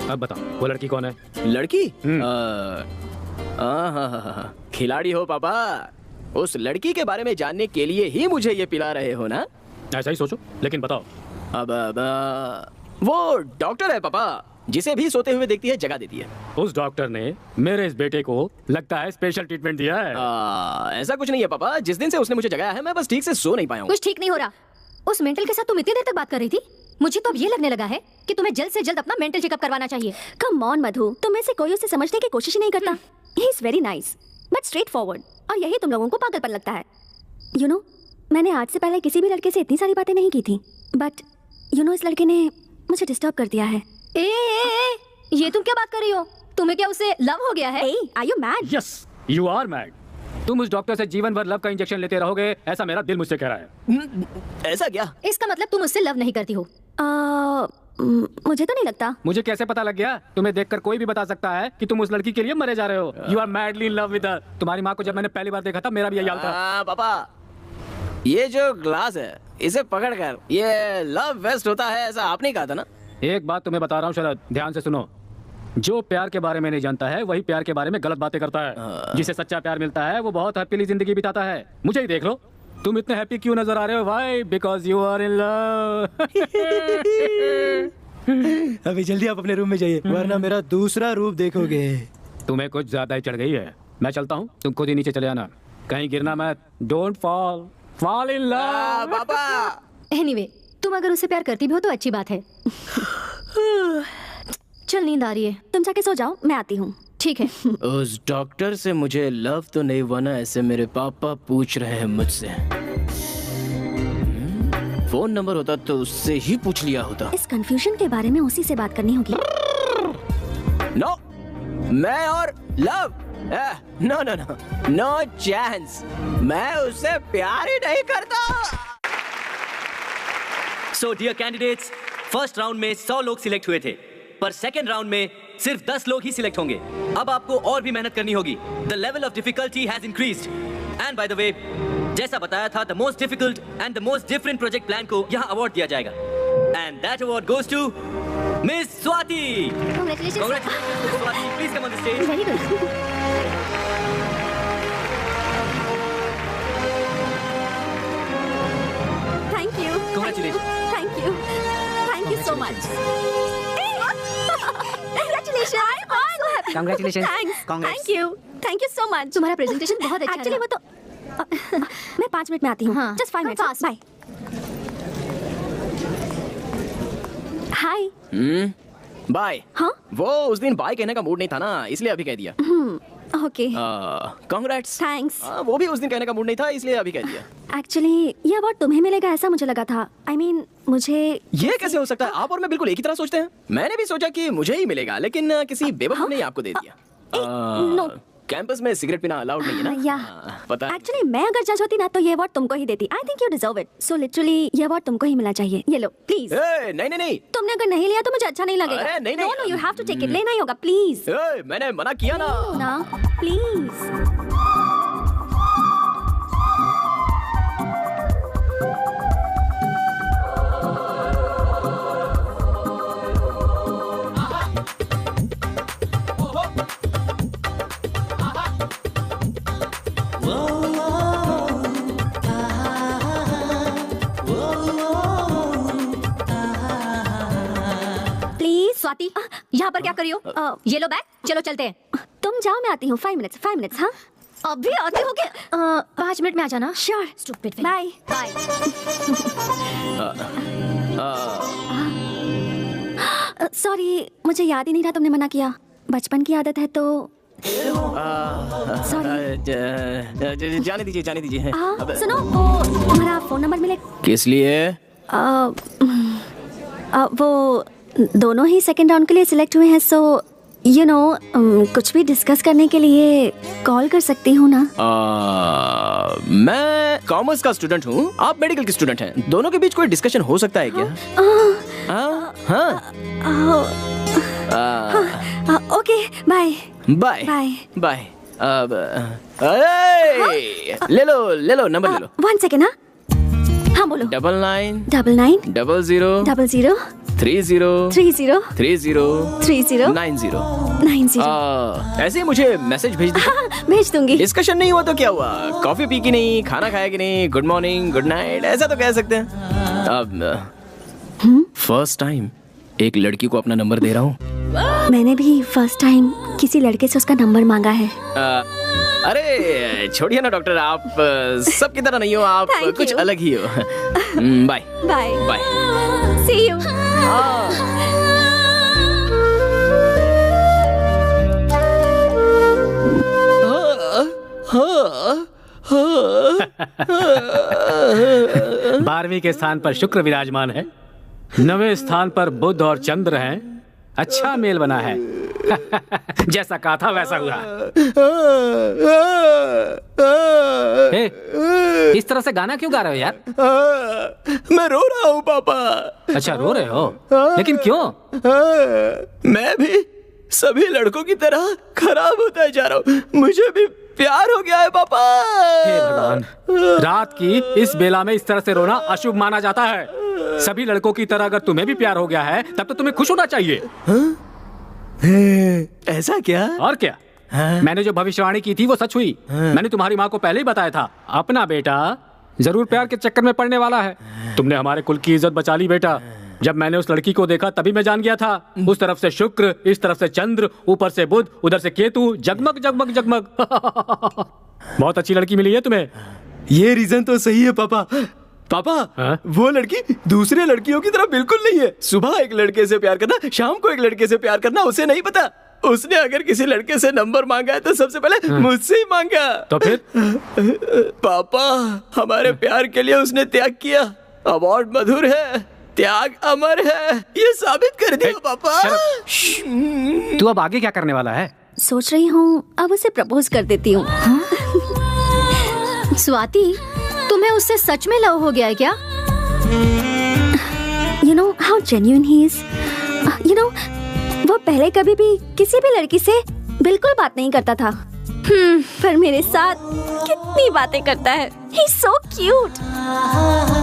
अब बताओ वो लड़की कौन है? लड़की? खिलाड़ी हो पापा। उस लड़की के बारे में जानने के लिए ही मुझे ये पिला रहे हो ना? ऐसा ही सोचो, लेकिन बताओ। अब वो डॉक्टर है पापा, जिसे भी सोते हुए देखती है जगा देती है। उस डॉक्टर ने मेरे इस बेटे को लगता है स्पेशल ट्रीटमेंट दिया है। ऐसा कुछ नहीं है पापा, जिस दिन से उसने मुझे जगाया है मैं बस ठीक से सो नहीं पाया हूँ। कुछ ठीक नहीं हो रहा। उस मेंटल के साथ तुम इतनी देर तक बात कर रही थी, मुझे तो अब ये लगने लगा है कि तुम्हें जल्द से जल्द अपना मेंटल चेकअप करवाना चाहिए। कम ऑन मधु, तुम में से कोई उसे समझने की कोशिश ही नहीं करता। He is very nice but straight forward, और यही तुम लोगों को पागलपन लगता है। यू नो, मैंने आज से पहले किसी भी लड़के से इतनी सारी बातें नहीं की थी, बट यू नो इस लड़के ने मुझे डिस्टर्ब कर दिया है। ए, ये तुम क्या बात कर रही हो? तुम्हें क्या उससे लव हो गया है? Are you mad? Yes, you are mad. तुम उस डॉक्टर से जीवन भर लव का इंजेक्शन लेते रहोगे, ऐसा मेरा दिल मुझसे कह रहा है। ऐसा क्या? इसका मतलब तुम उससे लव नहीं करती हो? मुझे तो नहीं लगता। मुझे कैसे पता लग गया? तुम्हें देखकर कोई भी बता सकता है कि तुम उस लड़की के लिए मरे जा रहे हो। You are madly in love with her. तुम्हारी माँ को जब मैंने पहली बार देखा था मेरा भी यही हाल था। पापा, ये जो ग्लास है इसे पकड़कर ये लव वेस्ट होता है, ऐसा आपने कहा था ना? एक बात तुम्हें बता रहा हूँ शरद, ध्यान से सुनो। जो प्यार के बारे में नहीं जानता है वही प्यार के बारे में गलत बातें करता है। जिसे सच्चा प्यार मिलता है वो बहुत हैप्पीली जिंदगी बिताता है। मुझे ही देख लो, तुम इतने हैप्पी क्यों नजर आ रहे हो? Why? Because you are in love. अभी जल्दी आप अपने रूम में जाइए, वरना मेरा दूसरा रूप देखोगे। तुम्हें कुछ ज्यादा ही चढ़ गई है। मैं चलता हूँ, तुम खुद ही नीचे चले आना, कहीं गिरना मत। Don't fall in love. पापा। एनीवे, तुम अगर उससे प्यार करती भी हो तो अच्छी बात है। चल, नींद आ रही है, तुम जाके सो जाओ, मैं आती हूँ। ठीक है। उस डॉक्टर से मुझे लव तो नहीं हुआ ना, ऐसे मेरे पापा पूछ रहे हैं मुझसे। फोन नंबर होता तो उससे ही पूछ लिया होता। इस कंफ्यूजन के बारे में उसी से बात करनी होगी। नो, मैं और love, no no no, no chance. मैं उससे प्यार ही नहीं करता। So dear candidates, first round में 100 लोग सिलेक्ट हुए थे, पर सेकेंड राउंड में सिर्फ 10 लोग ही सिलेक्ट होंगे। अब आपको और भी मेहनत करनी होगी। The level of difficulty has increased. And by the way, जैसा बताया था, the most difficult and the most different project plan को यहाँ अवार्ड दिया जाएगा। And that award goes to miss Swati. Congratulations, Swati, please come on the stage. Very good. Thank you. Congratulations. Thank you. Thank you so much. Congratulations. I'm so happy. Congratulations. Thanks. Congrats. Thank you. Thank you so much. तुम्हारा प्रेजेंटेशन बहुत अच्छा Actually वो तो मैं 5 मिनट में आती हूँ। हाँ, Just 5 minutes. fast. Bye. Hi. Bye. हाँ? वो उस दिन बाय कहने का मूड नहीं था ना, इसलिए अभी कह दिया। Okay congrats. थैंक्स। वो भी उस दिन कहने का मूड नहीं था, इसलिए अभी कह दिया। एक्चुअली ये अवार्ड तुम्हें मिलेगा ऐसा मुझे लगा था। I mean, मुझे ये कैसे हो सकता है? आप और मैं बिल्कुल एक ही तरह सोचते हैं। मैंने भी सोचा कि मुझे ही मिलेगा, लेकिन किसी बेवकूफ ने आपको दे दिया। नो कैंपस में सिगरेट पीना अलाउड नहीं है ना? या पता है। एक्चुअली मैं अगर जज होती ना तो ये अवार्ड तुमको ही देती। I think you deserve it. So literally ये अवार्ड तुमको ही मिलना चाहिए। ये लो प्लीज। नहीं नहीं नहीं, तुमने अगर नहीं लिया तो मुझे अच्छा नहीं लगेगा। अरे, नहीं, नो नहीं। No you have to take it. लेना ही होगा प्लीज। मैंने मना किया ना। ना प्लीज। स्वाति, यहाँ पर क्या कर रही हो? ये लो बैग, चलो चलते हैं। तुम जाओ, मैं आती हूँ। 5 मिनट्स। हाँ अभी आते हो क्या? 5 मिनट में आ जाना। Sure. Stupid. Bye bye. Sorry, मुझे याद ही नहीं था तुमने मना किया। बचपन की आदत है तो सॉरी। जाने दीजिए। सुनो, वो तुम्हारा फोन नंबर मिले? किस लिए? वो दोनों ही सेकंड राउंड के लिए सिलेक्ट हुए हैं, सो यू नो कुछ भी डिस्कस करने के लिए कॉल कर सकती हूँ ना? मैं कॉमर्स का स्टूडेंट हूँ, आप मेडिकल की स्टूडेंट हैं। दोनों के बीच कोई डिस्कशन हो सकता है क्या? Okay bye bye bye. ले लो नंबर ले लो। 1 सेकेंड। हाँ बोलो। 99 00 00 30 90। ऐसे ही मुझे मैसेज भेज दीजिए। भेज दूंगी। डिस्कशन नहीं हुआ तो क्या हुआ? कॉफी पी की नहीं, खाना खाया कि नहीं, गुड मॉर्निंग गुड नाइट ऐसा तो कह सकते हैं। अब फर्स्ट टाइम एक लड़की को अपना नंबर दे रहा हूँ। मैंने भी फर्स्ट टाइम किसी लड़के से उसका नंबर मांगा है। अरे छोड़िए ना डॉक्टर, आप सबकी तरह नहीं हो, आप कुछ अलग ही हो। Bye bye bye. See you. बारहवीं के स्थान पर शुक्र विराजमान है, 9वें स्थान पर बुध और चंद्र हैं। अच्छा मेल बना है। जैसा कहा था वैसा हुआ। इस तरह से गाना क्यों गा रहे हो यार? मैं रो रहा हूँ पापा। अच्छा रो रहे हो, लेकिन क्यों? मैं भी सभी लड़कों की तरह खराब होता जा रहा हूँ, मुझे भी प्यार हो गया है पापा। हे भगवान, रात की इस बेला में इस तरह से रोना अशुभ माना जाता है। सभी लड़कों की तरह अगर तुम्हें भी प्यार हो गया है तब तो तुम्हें खुश होना चाहिए। ऐसा क्या? और क्या? मैंने जो भविष्यवाणी की थी वो सच हुई। मैंने तुम्हारी माँ को पहले ही बताया था, अपना बेटा जरूर प्यार के चक्कर में पड़ने वाला है। तुमने हमारे कुल की इज्जत बचा ली बेटा। जब मैंने उस लड़की को देखा तभी मैं जान गया था। उस तरफ से शुक्र, इस तरफ से चंद्र, ऊपर से बुध, उधर से केतु, जगमग जगमग जगमग। बहुत अच्छी लड़की मिली है तुम्हें। ये रीजन तो सही है पापा। पापा वो लड़की दूसरे लड़कियों की तरह बिल्कुल नहीं है। सुबह एक लड़के से प्यार करना, शाम को एक लड़के से प्यार करना उसे नहीं पता। उसने अगर किसी लड़के से नंबर मांगा है तो सबसे पहले मुझसे ही मांगा। तो फिर? पापा हमारे प्यार के लिए उसने त्याग किया। अवार्ड मधुर है, त्याग अमर है, ये साबित कर दिया पापा। तू अब आगे क्या करने वाला है? सोच रही हूँ अब उसे प्रपोज कर देती हूँ। स्वाति, तुम्हें उससे सच में लव हो गया है क्या? You know how genuine he is. You know, वो पहले कभी भी किसी भी लड़की से बिल्कुल बात नहीं करता था। पर मेरे साथ कितनी बातें करता है। He's so cute.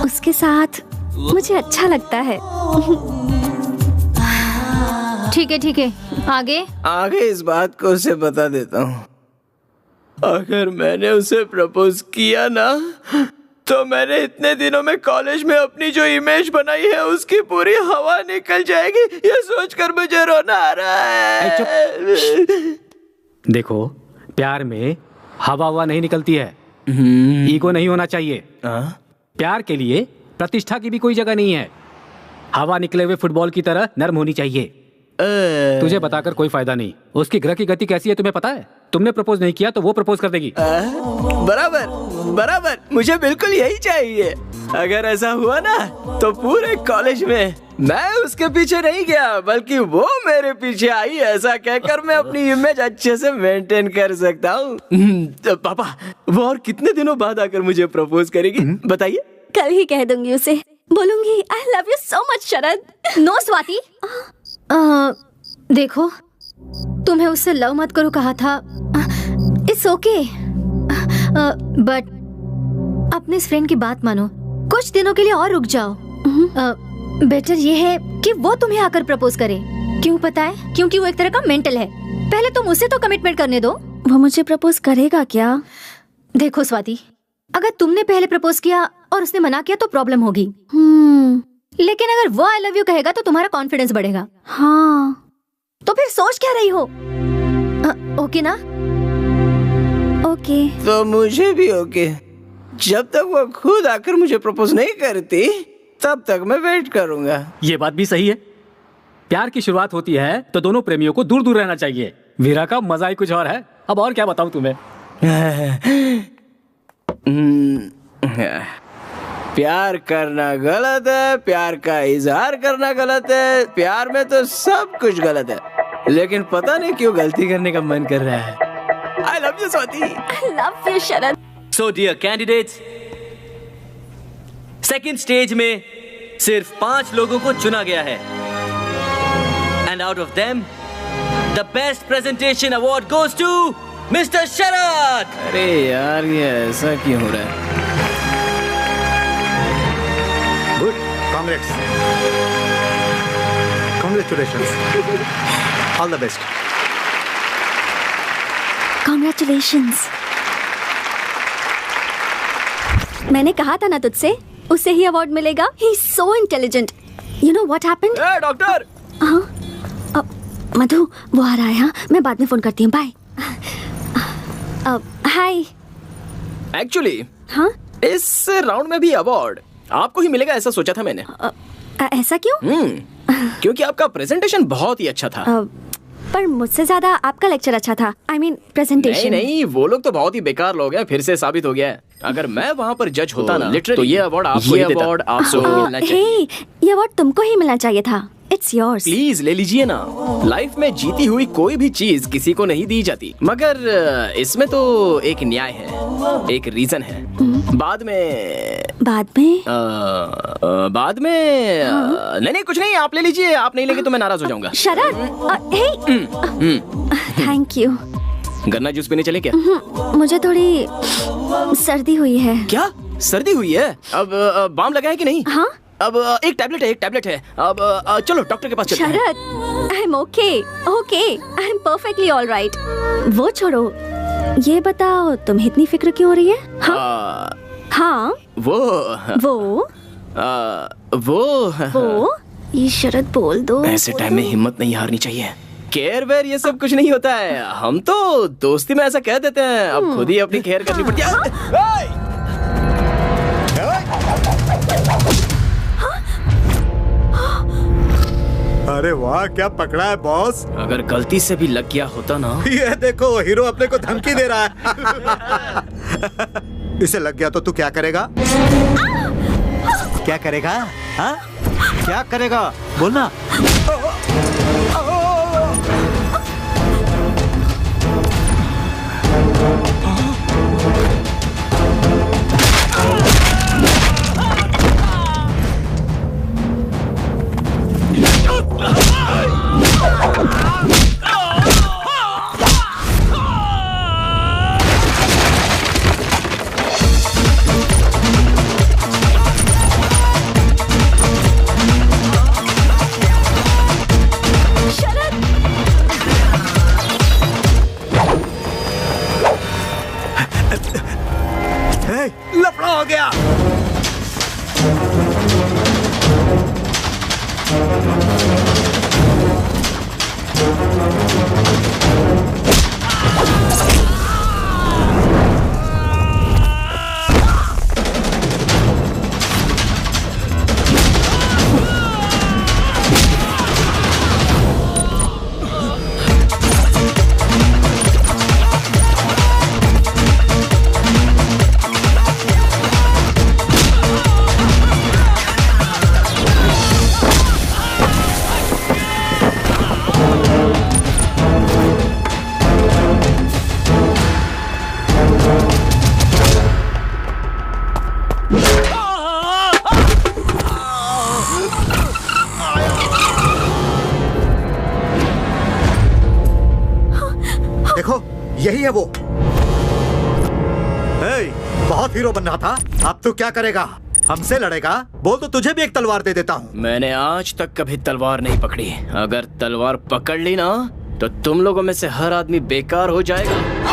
उसके साथ मुझे अच्छा लगता है। ठीक है, आगे इस बात को उसे बता देता हूँ। अगर मैंने उसे प्रपोज किया ना तो मैंने इतने दिनों में कॉलेज में अपनी जो इमेज बनाई है उसकी पूरी हवा निकल जाएगी। ये सोचकर मुझे रोना आ रहा है। देखो, प्यार में हवा नहीं निकलती है। ईगो नहीं होना चाहिए। प्यार के लिए प्रतिष्ठा की भी कोई जगह नहीं है। हवा निकले हुए फुटबॉल की तरह नर्म होनी चाहिए। तुझे बताकर कोई फायदा नहीं। उसकी ग्रह की गति कैसी है तुम्हें पता है? तुमने प्रपोज नहीं किया तो वो प्रपोज कर देगी। बराबर बराबर, मुझे बिल्कुल यही चाहिए। अगर ऐसा हुआ ना तो पूरे कॉलेज में मैं उसके पीछे नहीं गया बल्कि वो मेरे पीछे आई, ऐसा कहकर मैं अपनी इमेज अच्छे से मेंटेन कर सकता हूँ। पापा, वो और कितने दिनों बाद आकर मुझे प्रपोज करेगी बताइए? कल ही कह दूंगी उसे, बोलूंगी I love you so much Sharad. No Swati, देखो तुम्हें उससे लव मत करो कहा था, इट्स ओके, बट अपने इस फ्रेंड की बात मानो, कुछ दिनों के लिए और रुक जाओ। बेटर ये है कि वो तुम्हें आकर प्रपोज करे। क्यों पता है? क्योंकि वो एक तरह का मेंटल है। पहले तुम उसे तो कमिटमेंट करने दो। वो मुझे प्रपोज करेगा क्या? देखो स्वाति, अगर तुमने पहले प्रपोज किया और उसने मना किया तो प्रॉब्लम होगी। लेकिन अगर वो आई लव यू कहेगा तो तुम्हारा कॉन्फिडेंस बढ़ेगा। हाँ, तो फिर सोच क्या रही हो? ओके ना? ओके। तो मुझे भी ओके। जब तक वो खुद आकर मुझे प्रपोज नहीं करती तब तक मैं वेट करूंगा। ये बात भी सही है। प्यार की शुरुआत होती है तो दोनों प्रेमियों को दूर दूर रहना चाहिए। वीरा का मजा ही कुछ और है। अब और क्या बताऊं तुम्हें। प्यार करना गलत है, प्यार का इजहार करना गलत है, प्यार में तो सब कुछ गलत है, लेकिन पता नहीं क्यों गलती करने का मन कर रहा है। आई love you Swati. I love you Sharad. So dear candidates, second stage में सिर्फ 5 लोगों को चुना गया है, and out of them, the best presentation award goes to Mr. शरद। अरे यार, ये ऐसा क्यों हो रहा है? Good, congrats, congratulations, all the best. Congratulations. मैंने कहा था ना तुझसे, उसे ही अवार्ड मिलेगा। He is so intelligent. You know what happened? Doctor. हाँ, मधु वो आ रहा है। हाँ, मैं बाद में फोन करती हूँ। बाय। हाय। एक्चुअली हाँ, इस राउंड में भी अवार्ड आपको ही मिलेगा ऐसा सोचा था मैंने। ऐसा क्यों? क्योंकि आपका प्रेजेंटेशन बहुत ही अच्छा था। पर मुझसे ज्यादा आपका लेक्चर अच्छा था। I mean presentation. नहीं, वो लोग तो बहुत ही बेकार लोग हैं। फिर से साबित हो गया है। अगर मैं वहाँ पर जज होता ना तो ये अवार्ड आपको ही देता। आपको मिलना चाहिए। ये अवार्ड तुमको ही मिलना चाहिए था। It's yours. प्लीज ले लीजिए ना। लाइफ में जीती हुई कोई भी चीज किसी को नहीं दी जाती, मगर इसमें तो एक न्याय है, एक रीजन है। बाद में नहीं कुछ नहीं, आप ले लीजिए। आप नहीं लेंगे तो मैं नाराज हो जाऊंगा। शरद, थैंक यू। गन्ना जूस पीने चले क्या? मुझे थोड़ी सर्दी हुई है। क्या सर्दी हुई है? अब बाम लगा है कि नहीं? हाँ, अब एक टैबलेट है। अब चलो डॉक्टर के पास चलते हैं। Sharad, I am okay, I am perfectly all right. वो छोड़ो, ये बताओ तुम्हें इतनी फिक्र क्यों हो रही है? हाँ, वो ये शरद बोल दो। ऐसे टाइम में हिम्मत नहीं हारनी चाहिए। केयर वेयर ये सब कुछ नहीं होता है। हम तो दोस्ती में ऐसा कह देते हैं, अब खुद ही अपनी केयर करनी पड़ती है। अरे वाह, क्या पकड़ा है बॉस। अगर गलती से भी लग गया होता ना। ये देखो, हीरो अपने को धमकी दे रहा है। इसे लग गया तो तू क्या करेगा? क्या करेगा? हाँ? क्या करेगा? बोलना। यही है वो। बहुत हीरो बन रहा था, अब तू क्या करेगा? हमसे लड़ेगा? बोल तो तुझे भी एक तलवार दे देता हूँ। मैंने आज तक कभी तलवार नहीं पकड़ी। अगर तलवार पकड़ ली ना तो तुम लोगों में से हर आदमी बेकार हो जाएगा।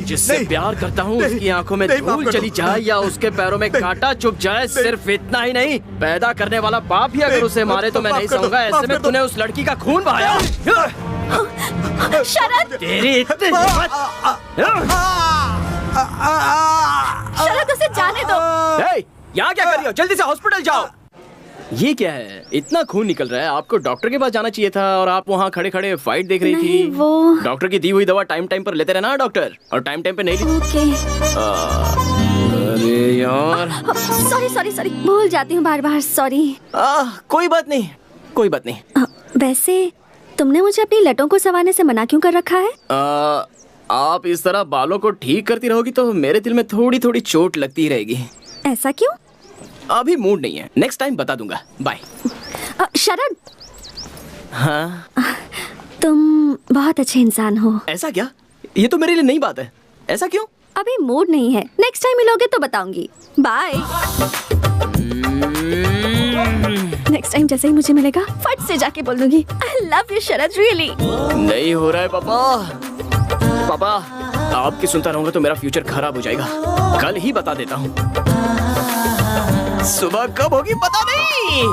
जिससे प्यार करता हूँ उसकी आंखों में धूल चली जाए या उसके पैरों में कांटा चुभ जाए, सिर्फ इतना ही नहीं, पैदा करने वाला बाप ही अगर उसे मारे तो मैं नहीं सहूंगा। ऐसे में तूने उस लड़की का खून बहाया। शरद, तेरी इतनी शरद, उसे जाने दो। यहाँ क्या कर रही हो? जल्दी से हॉस्पिटल जाओ। ये क्या है? इतना खून निकल रहा है, आपको डॉक्टर के पास जाना चाहिए था और आप वहाँ खड़े खड़े फाइट देख रही थी। वो डॉक्टर की दी हुई दवा टाइम टाइम पर लेते रहना डॉक्टर, और टाइम टाइम पे नहीं ली। ओके। अरे यार, सॉरी सॉरी सॉरी, भूल जाती हूँ बार बार, सॉरी। कोई बात नहीं, कोई बात नहीं। वैसे तुमने मुझे अपनी लटों को संवारने से मना क्यों कर रखा है? आप इस तरह बालों को ठीक करती रहोगी तो मेरे दिल में थोड़ी थोड़ी चोट लगती रहेगी। ऐसा क्यों? अभी मूड नहीं है, नेक्स्ट टाइम बता दूंगा। बाय। शरद। हाँ, तुम बहुत अच्छे इंसान हो। ऐसा क्या? ये तो मेरे लिए नई बात है। ऐसा क्यों? अभी मूड नहीं है, नेक्स्ट टाइम मिलोगे तो बताऊंगी। बाय। नेक्स्ट टाइम जैसे ही मुझे मिलेगा फट से जाके बोल दूंगी आई लव यू शरद, रियली। नहीं हो रहा है पापा। पापा, आपकी सुनता रहूंगा तो मेरा फ्यूचर खराब हो जाएगा। कल ही बता देता हूँ। सुबह कब होगी पता नहीं।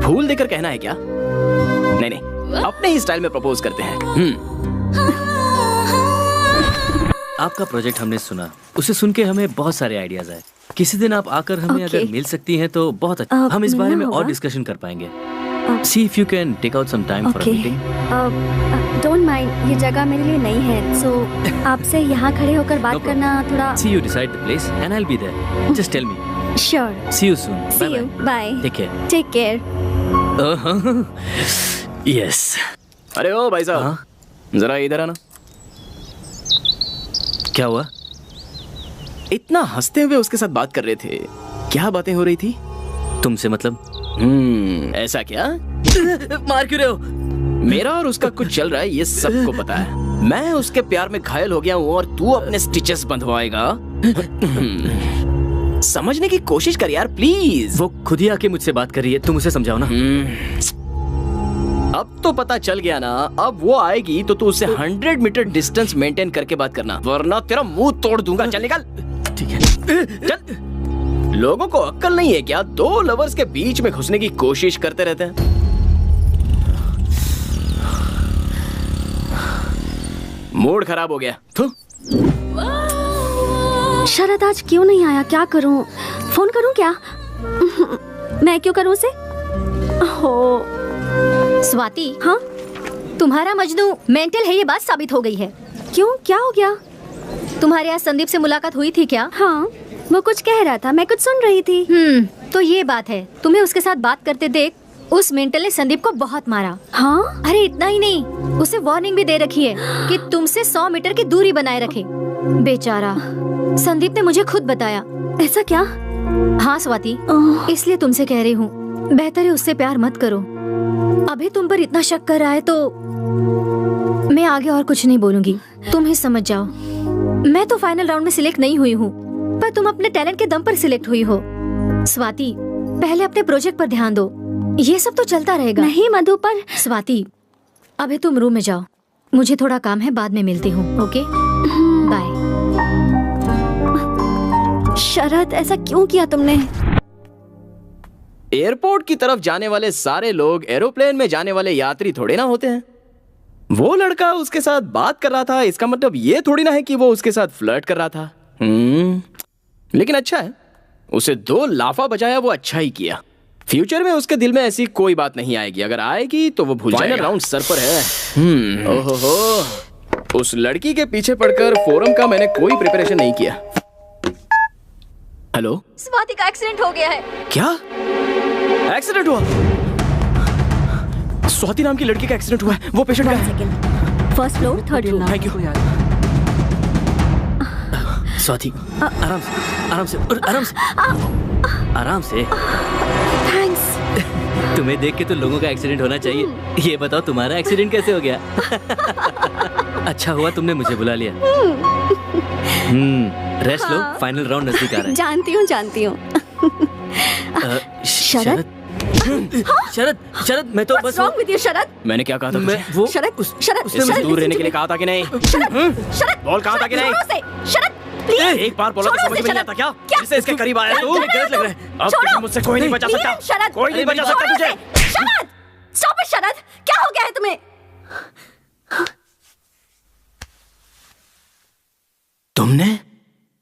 फूल देकर कहना है क्या? नहीं नहीं, अपने ही स्टाइल में प्रपोज करते हैं। आपका प्रोजेक्ट हमने सुना, उसे सुन के हमें बहुत सारे आइडियाज आए। किसी दिन आप आकर हमें अगर मिल सकती हैं तो बहुत अच्छा। हम इस बारे में और डिस्कशन कर पाएंगे। See if you can take out some time for a meeting. Don't mind, ये जगह मेरे लिए नई है, so आपसे यहाँ खड़े होकर बात करना थोड़ा। See you decide the place and I'll be there. Just tell me. Sure. See you soon. See you. Bye. Take care. Take care. Yes. अरे ओ भाई साहब, जरा इधर आना। क्या हुआ? इतना हंसते हुए उसके साथ बात कर रहे थे, क्या बातें हो रही थी? तुमसे मतलब? ऐसा क्या? मार क्यों रहे हो? मेरा और उसका कुछ चल रहा है, ये सबको पता है। मैं उसके प्यार में घायल हो गया हूँ और तू अपने स्टिचेस बंधवाएगा। समझने की कोशिश कर यार, प्लीज। वो खुद ही आके मुझसे बात कर रही है, तुम उसे समझाओ ना। अब तो पता चल गया ना। अब वो आएगी तो तू उससे 100 मीटर डिस्टेंस मेंटेन करके बात करना, वरना तेरा मुंह तोड़ दूंगा। चल निकल। ठीक है, चल। लोगों को अक्ल नहीं है क्या? दो लवर्स के बीच में घुसने की कोशिश करते रहते हैं। मूड खराब हो गया। शरद आज क्यों नहीं आया? क्या करूं? फोन करूं क्या? मैं क्यों करूं उसे? हो स्वाति, हाँ? तुम्हारा मजनू मेंटल है, ये बात साबित हो गई है। क्यों, क्या हो गया? तुम्हारे आज संदीप से मुलाकात हुई थी क्या? हाँ, वो कुछ कह रहा था, मैं कुछ सुन रही थी। तो ये बात है, तुम्हें उसके साथ बात करते देख उस मेंटल ने संदीप को बहुत मारा। हाँ? अरे इतना ही नहीं, उसे वार्निंग भी दे रखी है कि तुमसे 100 मीटर की दूरी बनाए रखे। बेचारा संदीप ने मुझे खुद बताया। ऐसा क्या? हाँ स्वाति, इसलिए तुमसे कह रही हूँ, बेहतर है उससे प्यार मत करो। अभी तुम पर इतना शक कर रहा है तो मैं आगे और कुछ नहीं बोलूंगी, तुम ही समझ जाओ। मैं तो फाइनल राउंड में सिलेक्ट नहीं हुई हूँ, पर तुम अपने टैलेंट के दम पर सिलेक्ट हुई हो। स्वाति, पहले अपने प्रोजेक्ट पर ध्यान दो। ये सब तो चलता रहेगा। नहीं मधु, पर स्वाति, अभी तुम रूम में जाओ, मुझे थोड़ा काम है, बाद में मिलती हूँ। Okay, bye. शरद, ऐसा क्यों किया तुमने? एयरपोर्ट की तरफ जाने वाले सारे लोग एरोप्लेन में जाने वाले यात्री थोड़े ना होते हैं। वो लड़का उसके साथ बात कर रहा था, इसका मतलब ये थोड़ी ना है कि वो उसके साथ फ्लर्ट कर रहा था। लेकिन अच्छा है, उसे 2 लाफा बजाया, वो अच्छा ही किया। फ्यूचर में उसके दिल में ऐसी कोई बात नहीं आएगी, अगर आएगी तो वो भूल जाएगा। फाइनल राउंड सर पर है। ओहो, उस लड़की के पीछे पड़कर फोरम का मैंने कोई प्रिपरेशन नहीं किया। हेलो, स्वाति का एक्सीडेंट हो गया है। क्या एक्सीडेंट हुआ? स्वाति नाम की लड़की का एक्सीडेंट हुआ है। वो पेशेंट का है। First floor, 3rd room. Thank you. Swati, आराम से, आराम से, आराम से, आराम से। थैंक्स। तुम्हें देख के तो लोगों का एक्सीडेंट होना चाहिए। ये बताओ तुम्हारा एक्सीडेंट कैसे हो गया? अच्छा हुआ तुमने मुझे बुला लिया। रेस्ट लो, फाइनल राउंड नजदीक आ रहा है। जानती हूँ। शरद, शरद, मैं तो बस wrong with you, शरद? मैंने क्या कहा था तुझे? वो शरद, उसने मुझे दूर रहने के लिए कहा था कि नहीं? शरद, बोल, कहा था कि नहीं? शरद, प्लीज। एक बार बोला तो समझ में नहीं आता क्या? जिससे इसके करीब आया तू? गलत लग रहा है। अब तुझे मुझसे कोई नहीं बचा सकता। शरद, कोई नहीं बचा सकता तुझे। शरद, स्टॉप इट शरद, क्या हो गया है तुम्हें? तुमने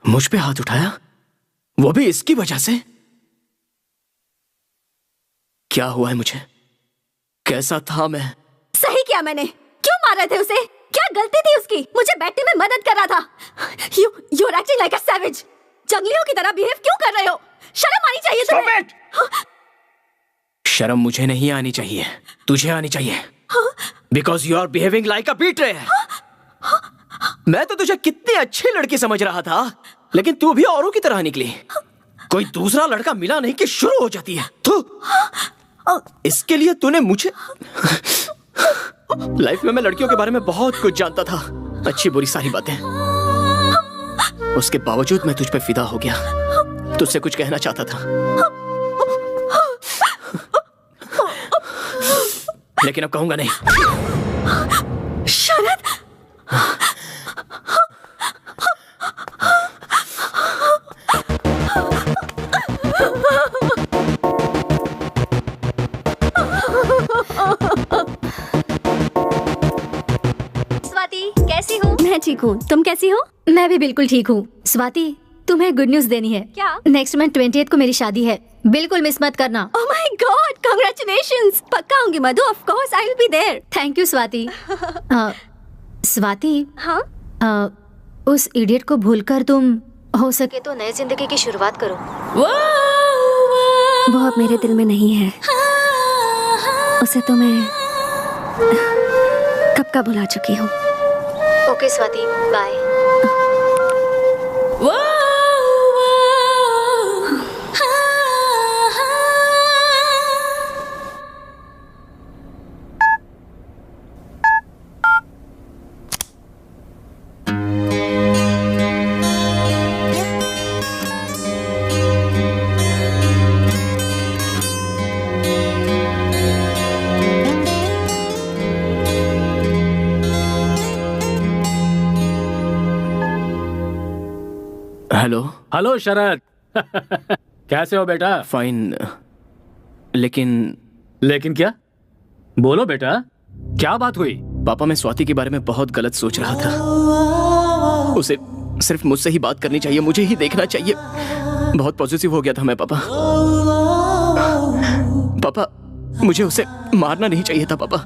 मुझ पे हाथ उठाया, वो भी इसकी वजह से? क्या हुआ है मुझे? कैसा था मैं? सही किया मैंने। क्यों मार रहे थे उसे? क्या गलती थी उसकी? मुझे बैठने में मदद कर रहा था। You're acting like a savage. जंगलियों की तरह बिहेव क्यों कर रहे हो? शर्म आनी चाहिए तुम्हें। शर्म मुझे नहीं आनी चाहिए, तुझे आनी चाहिए। Because you are behaving like a betrayer. मैं तो तुझे कितनी अच्छी लड़की समझ रहा था, लेकिन तू भी औरों की तरह निकली। कोई दूसरा लड़का मिला नहीं कि शुरू हो जाती है। तू इसके लिए तूने मुझे लाइफ में मैं लड़कियों के बारे में बहुत कुछ जानता था, अच्छी बुरी सारी बातें। उसके बावजूद मैं तुझ पे फिदा हो गया, तुझसे कुछ कहना चाहता था, लेकिन अब कहूंगा नहीं। शरद, स्वाति, कैसी हो? मैं ठीक हूँ, तुम कैसी हो? मैं भी बिल्कुल ठीक हूँ। स्वाति, तुम्हें गुड न्यूज देनी है। क्या? नेक्स्ट मंथ 20th को मेरी शादी है, बिल्कुल मिस मत करना। Oh my God, congratulations! पक्का आऊंगी मधु, of course I will be there. Thank you Swati. Swati, हाँ? उस इडियट को भूलकर तुम हो सके तो नई जिंदगी की शुरुआत करो। वो अब मेरे दिल में नहीं है, उसे तो मैं कब का भुला चुकी हूँ। Okay Swati, bye. Hello. Hello Sharad. कैसे हो बेटा? फाइन, लेकिन क्या? बोलो बेटा, क्या बात हुई? पापा, मैं स्वाति के बारे में बहुत गलत सोच रहा था। उसे सिर्फ मुझसे ही बात करनी चाहिए, मुझे ही देखना चाहिए। बहुत पॉजिटिव हो गया था मैं पापा। पापा, मुझे उसे मारना नहीं चाहिए था पापा,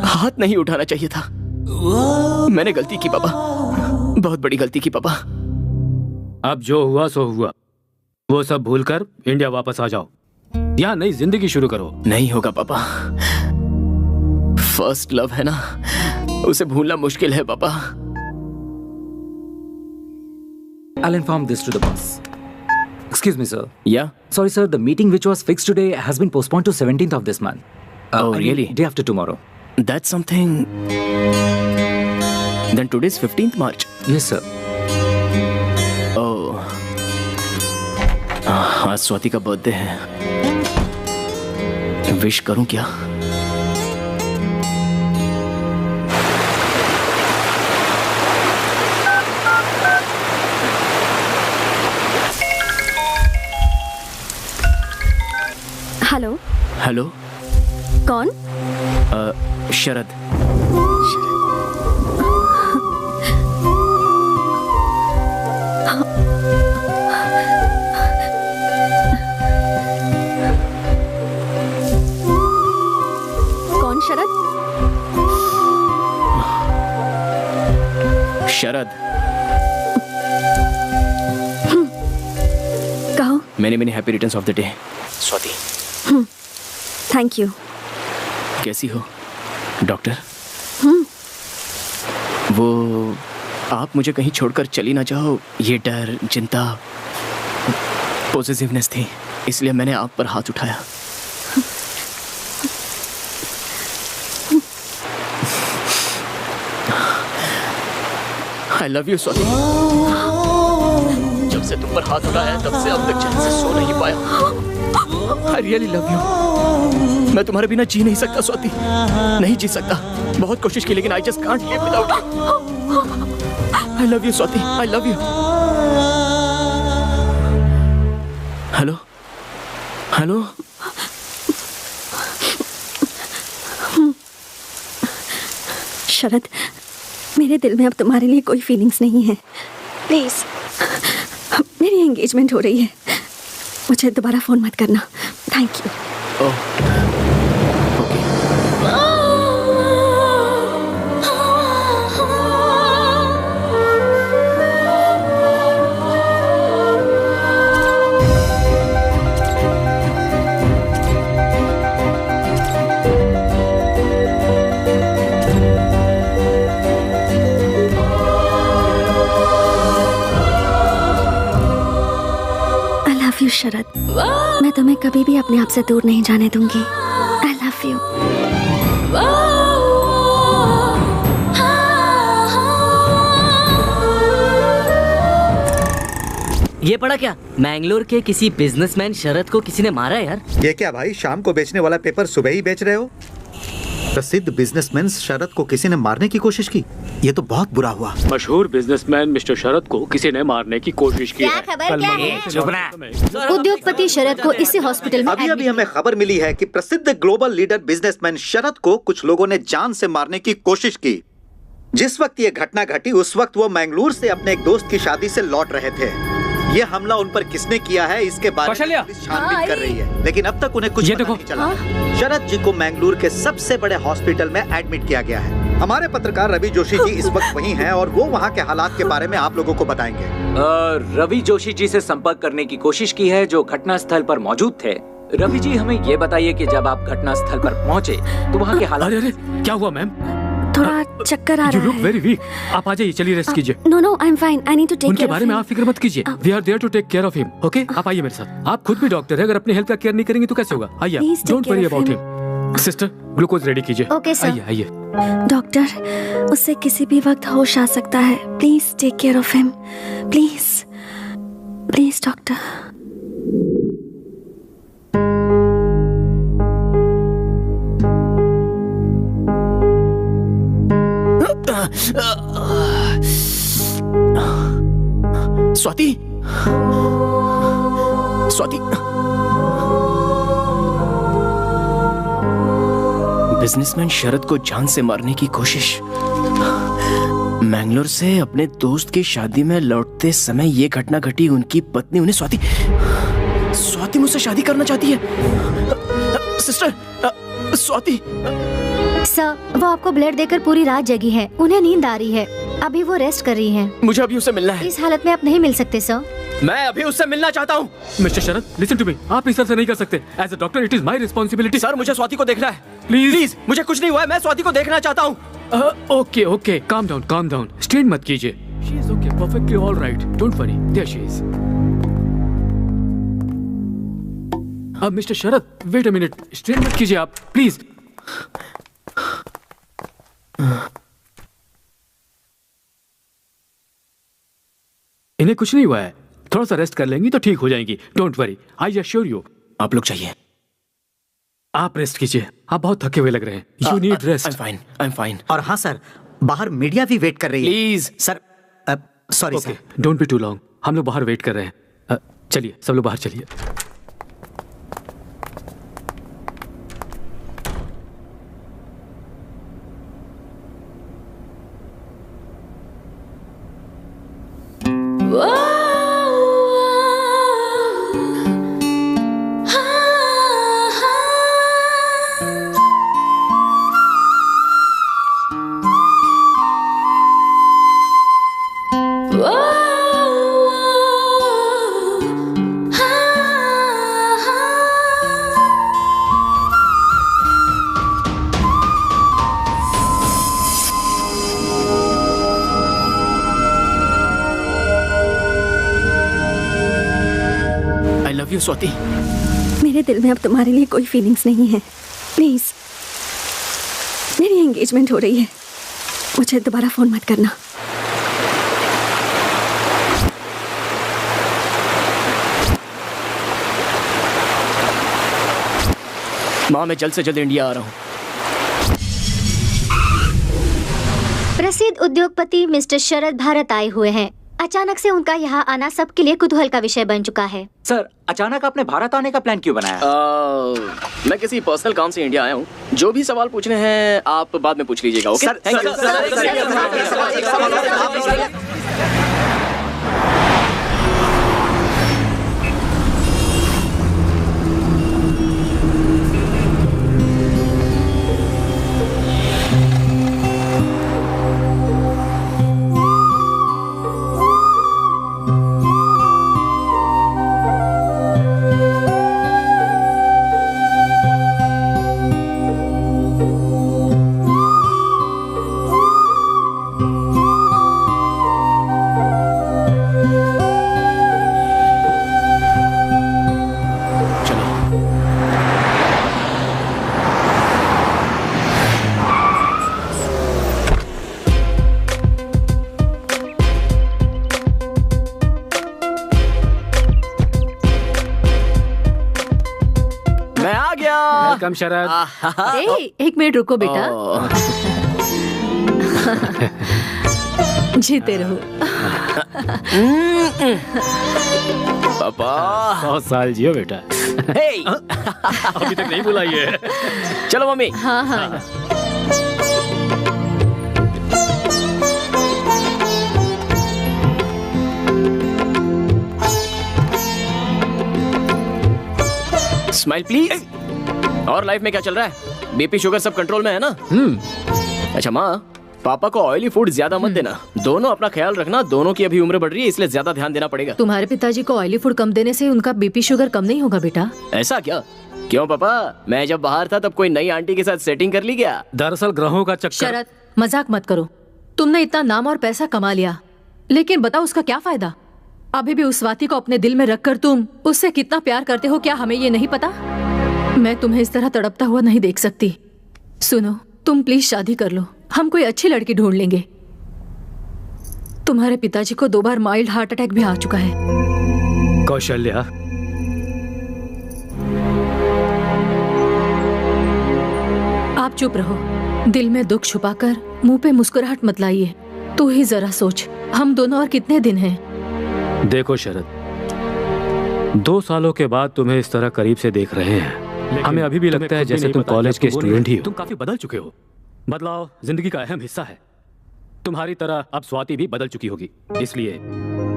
हाथ नहीं उठाना चाहिए था। मैंने गलती की पापा, बहुत बड़ी गलती की पापा। अब जो हुआ सो हुआ, वो सब भूलकर इंडिया वापस आ जाओ, यहाँ नई जिंदगी शुरू करो। नहीं होगा पापा, फर्स्ट लव है ना, उसे भूलना मुश्किल है पापा। I'll inform this to the boss. Excuse me, sir. Yeah? Sorry, sir. The meeting which was fixed today has been postponed to 17th of this month. Oh, I mean, really? Day after tomorrow. That's something. Then today's 15th March. Yes, sir. Oh. आज स्वाति का बर्थडे है, विश करूं क्या? हेलो। हेलो। कौन? शरद। कौन शरद? शरद। कहो। Many many happy returns of the day Swati. Thank you. कैसी हो डॉक्टर? वो आप मुझे कहीं छोड़कर चली ना जाओ, ये डर, चिंता, पॉजिटिवनेस थी, इसलिए मैंने आप पर हाथ उठाया। I love you Swati. जब से तुम पर हाथ उठाया तब से अब तक चैन से सो नहीं पाया। I really love you। मैं तुम्हारे बिना जी नहीं सकता स्वाति, नहीं जी सकता। बहुत कोशिश की लेकिन I just can't live without you। I love you Swati, I love you। Hello hello. Sharad, मेरे दिल में अब तुम्हारे लिए कोई फीलिंग्स नहीं है। प्लीज, मेरी एंगेजमेंट हो रही है, मुझे दोबारा फोन मत करना। Thank you. शरद, मैं तुम्हें कभी भी अपने आप से दूर नहीं जाने दूंगी। आई लव यू। ये पढ़ा क्या? मैंगलोर के किसी बिजनेसमैन शरद को किसी ने मारा है यार। ये क्या भाई, शाम को बेचने वाला पेपर सुबह ही बेच रहे हो? प्रसिद्ध बिजनेसमैन शरद को किसी ने मारने की कोशिश की, ये तो बहुत बुरा हुआ। मशहूर बिजनेसमैन मिस्टर शरद को किसी ने मारने की कोशिश की है। उद्योगपति शरद को इसी हॉस्पिटल में अभी हमें खबर मिली है कि प्रसिद्ध ग्लोबल लीडर बिजनेसमैन शरद को कुछ लोगों ने जान से मारने की कोशिश की। जिस वक्त ये घटना घटी उस वक्त वो मैंगलोर से अपने एक दोस्त की शादी से लौट रहे थे। ये हमला उन पर किसने किया है इसके बारे में पुलिस छानबीन कर रही है, लेकिन अब तक उन्हें कुछ पता नहीं चला। शरद जी को मैंगलोर के सबसे बड़े हॉस्पिटल में एडमिट किया गया है। हमारे पत्रकार रवि जोशी जी इस वक्त वहीं हैं और वो वहाँ के हालात के बारे में आप लोगों को बताएंगे। रवि जोशी जी से संपर्क करने की कोशिश की है जो घटना स्थल पर मौजूद थे। रवि जी, हमें ये बताइए कि जब आप घटना स्थल पर पहुँचे तो वहाँ के हालात। अरे क्या हुआ मैम? थोड़ा चक्कर आ रहा है। You look very weak। आप आ जाइए, चलिए रेस्ट कीजिए। No, no, I'm fine. I need to take care of him. उनके बारे में आप फिक्र मत कीजिए। We are there to take care of him. Okay? आप आइए मेरे साथ। आप खुद भी डॉक्टर हैं, अगर अपनी हेल्थ का केयर नहीं करेंगे तो कैसे होगा? आइए। Don't worry about him. Sister, glucose ready कीजिए। Okay, sir. आइए आइए। डॉक्टर, उससे किसी भी वक्त होश आ सकता है। Please take care of him. Please please doctor. Swati, Swati, businessman Sharad को जान से मारने की कोशिश। मैंगलोर से अपने दोस्त की शादी में लौटते समय ये घटना घटी। उनकी पत्नी उन्हें स्वाति मुझसे शादी करना चाहती है। सिस्टर, स्वाति। सर, वो आपको ब्लड देकर पूरी रात जगी है, उन्हें नींद आ रही है। अभी वो रेस्ट कर रही हैं। मुझे अभी उससे मिलना है। इस हालत में आप नहीं मिल सकते सर। मैं अभी उससे मिलना चाहता हूँ। Mister Sharad, listen to me. आप इस तरह से नहीं कर सकते। As a doctor it is my responsibility. Sir, मुझे स्वाति को देखना है। प्लीज, मुझे कुछ नहीं हुआ है, मैं स्वाति को देखना चाहता हूँ। Okay okay, calm down, strain मत कीजिए। She is okay, perfectly all right, don't worry, there she is. अब mister Sharad, wait a minute, strain मत कीजिए आप, प्लीज। इन्हें कुछ नहीं हुआ है, थोड़ा सा रेस्ट कर लेंगी तो ठीक हो जाएंगी। Don't worry, I assure you. आप लोग चाहिए। आप रेस्ट कीजिए, आप बहुत थके हुए लग रहे हैं। You need rest. I am fine. और हाँ सर, बाहर मीडिया भी वेट कर रही है। Please sir, sorry okay, sir. Don't be too long. हम लोग बाहर वेट कर रहे हैं। चलिए सब लोग बाहर चलिए। आई लव यू स्वाति। मेरे दिल में अब तुम्हारे लिए कोई फीलिंग्स नहीं है। प्लीज, मेरी एंगेजमेंट हो रही है, मुझे दोबारा फोन मत करना। माँ, मैं जल्द से जल्द इंडिया आ रहा हूँ। प्रसिद्ध उद्योगपति मिस्टर शरद भारत आए हुए हैं। अचानक से उनका यहाँ आना सबके लिए कुतूहल का विषय बन चुका है। सर, अचानक आपने भारत आने का प्लान क्यों बनाया? मैं किसी पर्सनल काम से इंडिया आया हूँ। जो भी सवाल पूछने हैं आप बाद में पूछ लीजिएगा। Okay, thank you. वेलकम शरद। एक मिनट रुको बेटा। जीते रहो। पापा 100 साल जियो बेटा। हे अभी तक नहीं बुलाई है। चलो मम्मी। हाँ हाँ। Smile please. और लाइफ में क्या चल रहा है? बीपी शुगर सब कंट्रोल में है ना? अच्छा माँ, पापा को ऑयली फूड ज्यादा मत देना। दोनों अपना ख्याल रखना। दोनों की अभी उम्र बढ़ रही है, इसलिए ज्यादा ध्यान देना पड़ेगा। तुम्हारे पिताजी को ऑयली फूड कम देने से उनका बीपी शुगर कम नहीं होगा बेटा। ऐसा क्या? क्यों पापा, मैं जब बाहर था तब कोई नई आंटी के साथ सेटिंग कर ली क्या? दरअसल ग्रहों का चक्कर। शरद, मजाक मत करो। तुमने इतना नाम और पैसा कमा लिया, लेकिन बताओ उसका क्या फायदा? अभी भी उस स्वाति को अपने दिल में रखकर तुम उससे कितना प्यार करते हो, क्या हमें ये नहीं पता? मैं तुम्हें इस तरह तड़पता हुआ नहीं देख सकती। सुनो, तुम प्लीज शादी कर लो। हम कोई अच्छी लड़की ढूंढ लेंगे। तुम्हारे पिताजी को 2 बार माइल्ड हार्ट अटैक भी आ चुका है। कौशल्या, आप चुप रहो। दिल में दुख छुपाकर मुंह पे मुस्कुराहट मत लाइए। तू ही जरा सोच, हम दोनों और कितने दिन हैं? देखो शरद, 2 सालों के बाद तुम्हें इस तरह करीब से देख रहे हैं। हमें अभी भी लगता है जैसे तुम कॉलेज के स्टूडेंट ही हो। तुम काफी बदल चुके हो। बदलाव जिंदगी का अहम हिस्सा है। तुम्हारी तरह अब स्वाति भी बदल चुकी होगी, इसलिए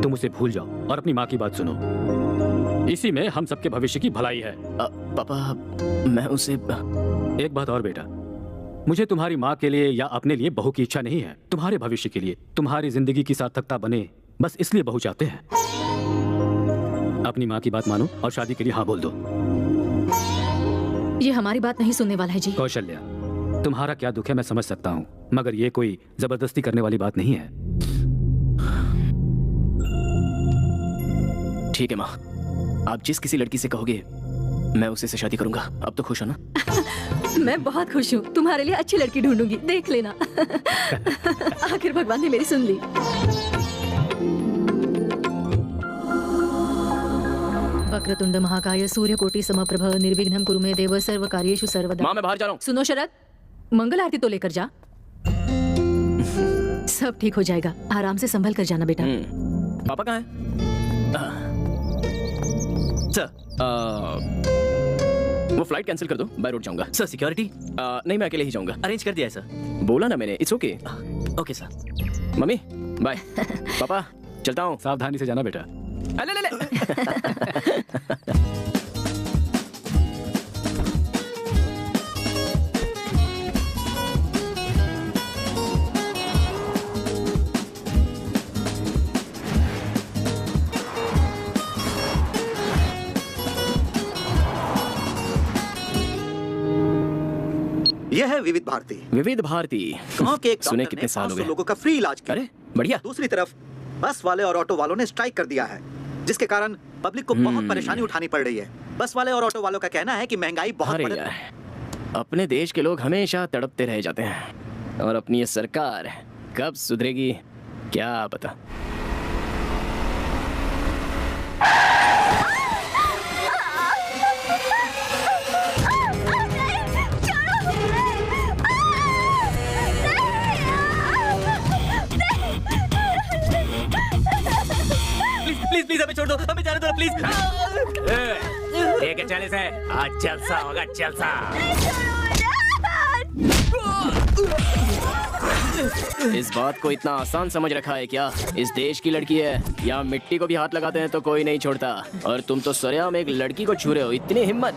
तुम उसे भूल जाओ और अपनी माँ की बात सुनो। इसी में हम सबके भविष्य की भलाई है। पापा, मैं उसे एक बात और बेटा, मुझे तुम्हारी माँ के लिए या अपने लिए बहू की इच्छा नहीं है। तुम्हारे भविष्य के लिए, तुम्हारी जिंदगी की सार्थकता बने, बस इसलिए बहू चाहते हैं। अपनी माँ की बात मानो और शादी के लिए हाँ बोल दो। ये हमारी बात नहीं सुनने वाला है जी। कौशल्या, तुम्हारा क्या दुख है मैं समझ सकता हूँ, मगर ये कोई जबरदस्ती करने वाली बात नहीं है। ठीक है माँ, आप जिस किसी लड़की से कहोगे मैं उसी से शादी करूंगा। अब तो खुश हो ना? मैं बहुत खुश हूँ। तुम्हारे लिए अच्छी लड़की ढूंढूंगी, देख लेना। आखिर भगवान ने मेरी सुन ली। वक्रतुंड महाकाय सूर्यकोटि समप्रभ निर्विघ्नं कुरु मे देव सर्व कार्येषु सर्वदा। माँ मैं बाहर जा रहा हूँ। सुनो शरद, मंगल आरती तो लेकर जा। सब ठीक हो जाएगा, आराम से संभल कर जाना बेटा। पापा कहाँ हैं? सर वो फ्लाइट कैंसिल कर दो, बाय रोड जाऊंगा। सर सिक्योरिटी नहीं मैं अकेले ही जाऊंगा। अरेंज कर दिया है सर। बोला ना मैंने, it's okay. Okay sir. Mummy bye. पापा चलता हूँ। सावधानी से जाना बेटा। ले ले ले। यह है विविध भारती। विविध भारती गांव के एक सुने डॉक्टर कितने ने साल हो 500 गए। लोगों का फ्री इलाज किया। अरे बढ़िया। दूसरी तरफ बस वाले और ऑटो वालों ने स्ट्राइक कर दिया है, जिसके कारण पब्लिक को बहुत परेशानी उठानी पड़ रही है। बस वाले और ऑटो वालों का कहना है कि महंगाई बहुत अरे बढ़ यार, अपने देश के लोग हमेशा तड़पते रह जाते हैं और अपनी ये सरकार कब सुधरेगी क्या पता। प्लीज प्लीज हमें छोड़ दो, हमें जाने दो प्लीज। 1:40 है, आज जलसा होगा जलसा। इस बात को इतना आसान समझ रखा है क्या? इस देश की लड़की है, यहाँ मिट्टी को भी हाथ लगाते हैं तो कोई नहीं छोड़ता, और तुम तो सरेआम एक लड़की को छू रहे हो। इतनी हिम्मत!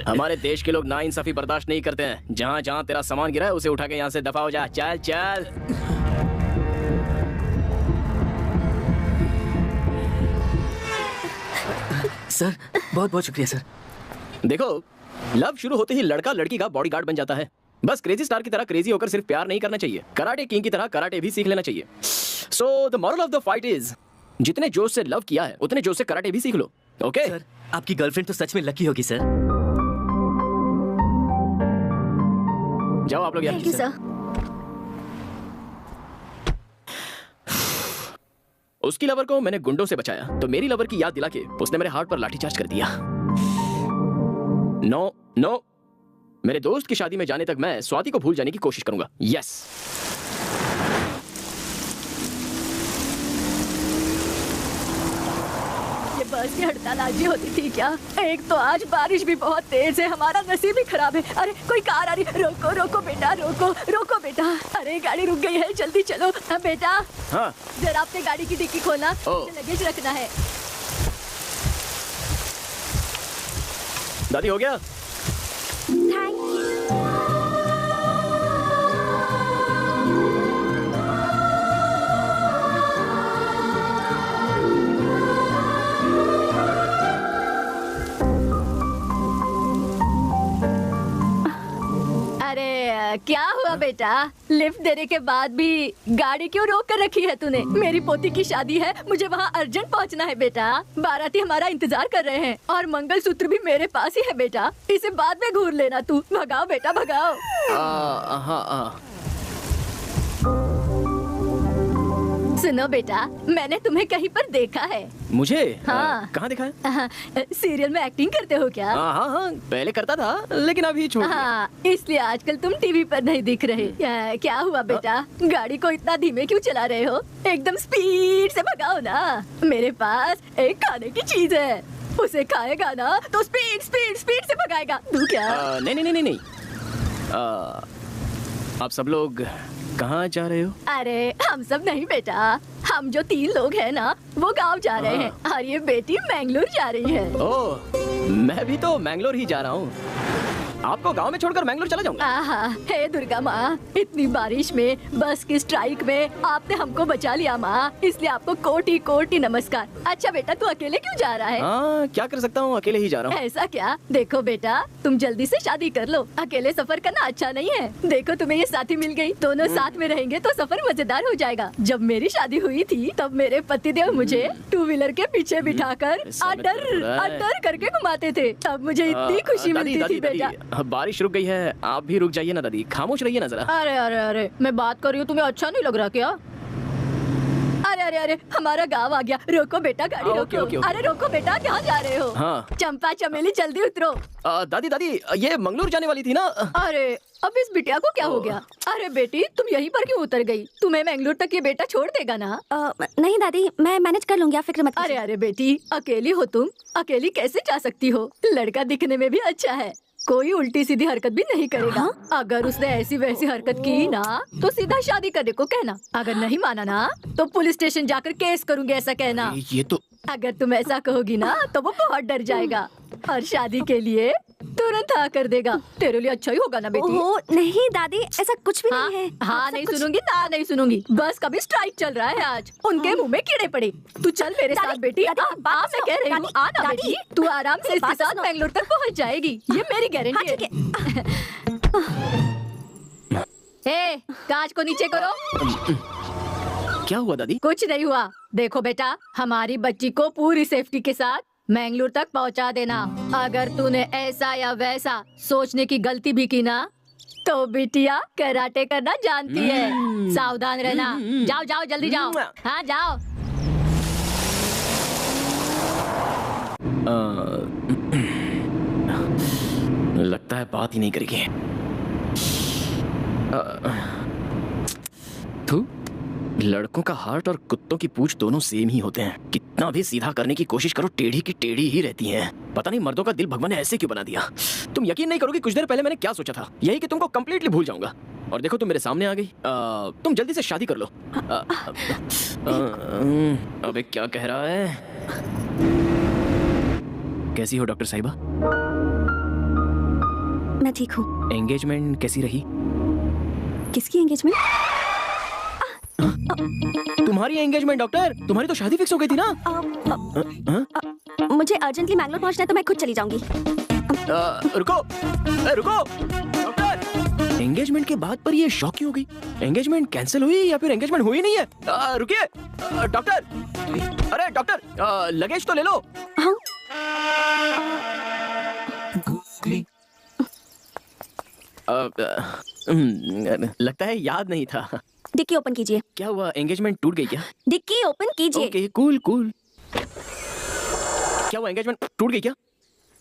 हमारे देश के लोग नाइंसाफी बर्दाश्त नहीं करते हैं। जहाँ जहाँ तेरा सामान गिरा है उसे उठा के यहाँ से दफा हो जा। चल चल। सर बहुत बहुत शुक्रिया सर। देखो, लव शुरू होते ही लड़का लड़की का बॉडीगार्ड बन जाता है। बस क्रेजी स्टार की तरह क्रेजी होकर सिर्फ प्यार नहीं करना चाहिए, कराटे किंग की तरह कराटे भी सीख लेना चाहिए। So the moral of the fight is, जितने जोश से लव किया है उतने जोश से कराटे भी सीख लो। ओके सर, आपकी गर्लफ्रेंड तो सच में लकी होगी सर। जाओ आप लोग यार। Thank you sir. उसकी लवर को मैंने गुंडों से बचाया तो मेरी लवर की याद दिला के उसने मेरे हार्ट पर लाठीचार्ज कर दिया। नो नो, मेरे दोस्त की शादी में जाने तक मैं स्वाति को भूल जाने की कोशिश करूंगा। यस। ये बस की हड़ताल आज ही होती थी क्या? एक तो आज बारिश भी बहुत तेज है, हमारा नसीब ही खराब है। अरे कोई कार आ रही, रोको रोको बेटा, रोको रोको बेटा। अरे गाड़ी रुक गई है, जल्दी चलो। हाँ बेटा। हाँ जरा अपने गाड़ी की डिक्की खोलना, लगेज रखना है। दादी हो गया? Thank you. क्या हुआ बेटा? लिफ्ट देने के बाद भी गाड़ी क्यों रोक कर रखी है तूने? मेरी पोती की शादी है, मुझे वहाँ अर्जेंट पहुँचना है बेटा। बाराती हमारा इंतजार कर रहे हैं और मंगलसूत्र भी मेरे पास ही है बेटा। इसे बाद में घूर लेना तू। भगाओ बेटा भगाओ। सुनो बेटा, मैंने तुम्हें कहीं पर देखा है। मुझे? हाँ। कहाँ देखा है? सीरियल में एक्टिंग करते हो क्या? हाँ, पहले करता था लेकिन अभी छोड़ दिया। हाँ, इसलिए आजकल तुम टीवी पर नहीं दिख रहे। क्या हुआ बेटा? गाड़ी को इतना धीमे क्यों चला रहे हो? एकदम स्पीड से भगाओ ना। मेरे पास एक खाने की चीज है, उसे खाएगा ना तो स्पीड स्पीड स्पीड से भगाएगा। तू क्या? नहीं। आप सब लोग कहाँ जा रहे हो? अरे हम सब नहीं बेटा, हम जो 3 लोग हैं ना वो गांव जा रहे हैं और ये बेटी मैंगलोर जा रही है। ओह, मैं भी तो मैंगलोर ही जा रहा हूँ। आपको गांव में छोड़कर मैंगलोर चला जाऊंगा। हे दुर्गा माँ, इतनी बारिश में बस की स्ट्राइक में आपने हमको बचा लिया माँ, इसलिए आपको कोटि कोटि नमस्कार। अच्छा बेटा, तू अकेले क्यों जा रहा है? क्या कर सकता हूँ, अकेले ही जा रहा हूँ। ऐसा क्या? देखो बेटा, तुम जल्दी से शादी कर लो। अकेले सफर करना अच्छा नहीं है। देखो तुम्हें ये साथी मिल गई, दोनों साथ में रहेंगे तो सफर मजेदार हो जाएगा। जब मेरी शादी हुई थी तब मेरे पतिदेव मुझे 2 व्हीलर के पीछे बिठाकर अडर करके घुमाते थे। तब मुझे इतनी खुशी मिलती थी बेटा। बारिश रुक गई है, आप भी रुक जाइए ना दादी, खामोश रहिए ना जरा। अरे अरे अरे, मैं बात कर रही हूँ, तुम्हें अच्छा नहीं लग रहा क्या? अरे अरे अरे, हमारा गांव आ गया। रोको बेटा, गाड़ी रोको। ओके। अरे रोको बेटा, कहाँ जा रहे हो? हाँ। चंपा चमेली जल्दी उतरो। दादी ये मंगलोर जाने वाली थी ना। अरे अब इस बिटिया को क्या हो गया? अरे बेटी, तुम यहीं पर क्यों उतर गई? तुम्हें मैंगलोर तक ये बेटा छोड़ देगा ना? नहीं दादी, मैं मैनेज कर लूंगी, आप फिक्र मत कीजिए। अरे बेटी, अकेली हो तुम? अकेली कैसे जा सकती हो? लड़का दिखने में भी अच्छा है, कोई उल्टी सीधी हरकत भी नहीं करेगा। अगर उसने ऐसी वैसी हरकत की ना तो सीधा शादी करने को कहना। अगर नहीं माना ना तो पुलिस स्टेशन जाकर केस करूंगी, ऐसा कहना। ये तो अगर तुम ऐसा कहोगी ना तो वो बहुत डर जाएगा और शादी के लिए तुरंत हाँ कर देगा। तेरे लिए अच्छा ही होगा ना बेटी? ओह नहीं दादी, ऐसा कुछ भी नहीं है। हाँ नहीं सुनूंगी ना, नहीं सुनूंगी। बस कभी स्ट्राइक चल रहा है आज, उनके मुंह में कीड़े पड़े। तू चल मेरे साथ बेटी। मैं कह रही हूँ आना बेटी, तू आराम से इसके साथ बैंगलोर तक पहुँच जाएगी, ये मेरी गारंटी है। ए, कांच को नीचे करो। क्या हुआ दादी? कुछ नहीं हुआ। देखो बेटा, हमारी बच्ची को पूरी सेफ्टी के साथ मैंगलोर तक पहुंचा देना। अगर तूने ऐसा या वैसा सोचने की गलती भी की ना तो बिटिया कराटे करना जानती है, सावधान रहना। जाओ जाओ जल्दी जाओ। हाँ जाओ। लगता है बात ही नहीं करेगी। लड़कों का हार्ट और कुत्तों की पूंछ दोनों सेम ही होते हैं। कितना भी सीधा करने की कोशिश करो, टेढ़ी की टेढ़ी ही रहती हैं। पता नहीं मर्दों का दिल भगवान ने ऐसे क्यों बना दिया। तुम यकीन नहीं करोगे, कुछ देर पहले मैंने क्या सोचा था, यही कि तुमको कंप्लीटली भूल जाऊंगा। और देखो तुम मेरे सामने आ गई। तुम जल्दी से शादी कर लो। अबे क्या कह रहा है? कैसी हो डॉक्टर साहिबा? मैं ठीक हूँ। एंगेजमेंट कैसी रही? किसकी एंगेजमेंट? तुम्हारी एंगेजमेंट डॉक्टर, तुम्हारी तो शादी फिक्स हो गई थी ना। मुझे अर्जेंटली मैंगलोर पहुंचना है तो मैं खुद चली जाऊंगी। रुको डॉक्टर, एंगेजमेंट के बाद पर ये शॉक क्यों हो गई? एंगेजमेंट कैंसिल हुई या फिर एंगेजमेंट हुई नहीं है? रुकिए डॉक्टर, अरे डॉक्टर लगेज तो ले लो। हाँ? लगता है याद नहीं था। डिक्की ओपन कीजिए। क्या हुआ, एंगेजमेंट टूट गई क्या? डिक्की ओपन कीजिए। Okay cool. क्या हुआ, एंगेजमेंट टूट गई क्या?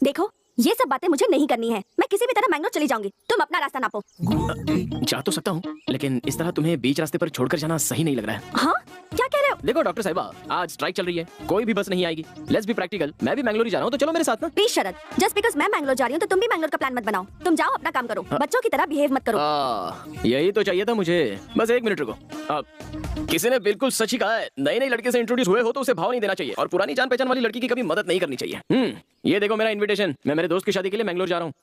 देखो ये सब बातें मुझे नहीं करनी है, मैं किसी भी तरह मैंगलोर चली जाऊंगी, तुम अपना रास्ता नापो। जा तो सकता हूँ लेकिन इस तरह तुम्हें बीच रास्ते पर छोड़कर जाना सही नहीं लग रहा है। हाँ क्या कह रहे हो? देखो डॉक्टर साहिबा, आज स्ट्राइक चल रही है, कोई भी बस नहीं आएगी। लेट्स बी प्रैक्टिकल, मैं भी मैंगलोर ही जा रहा हूँ, तो चलो मेरे साथ ना। प्लीज शरद, जस्ट बिकॉज मैं मैंगलोर जा रही हूँ तो तुम भी मैंगलोर का प्लान मत बनाओ। तुम जाओ अपना काम करो, बच्चों की तरह बिहेव मत करो। यही तो चाहिए था मुझे। बस एक मिनट रुको। किसी ने बिल्कुल सच ही कहा है, नई लड़के से इंट्रोड्यूस हुए हो तो उसे भाव नहीं देना चाहिए और पुरानी जान पहचान वाली लड़की की कभी मदद नहीं करनी चाहिए। ये देखो मेरा इन्विटेशन, मैं मेरे दोस्त की शादी के लिए मैंगलोर जा रहा हूँ।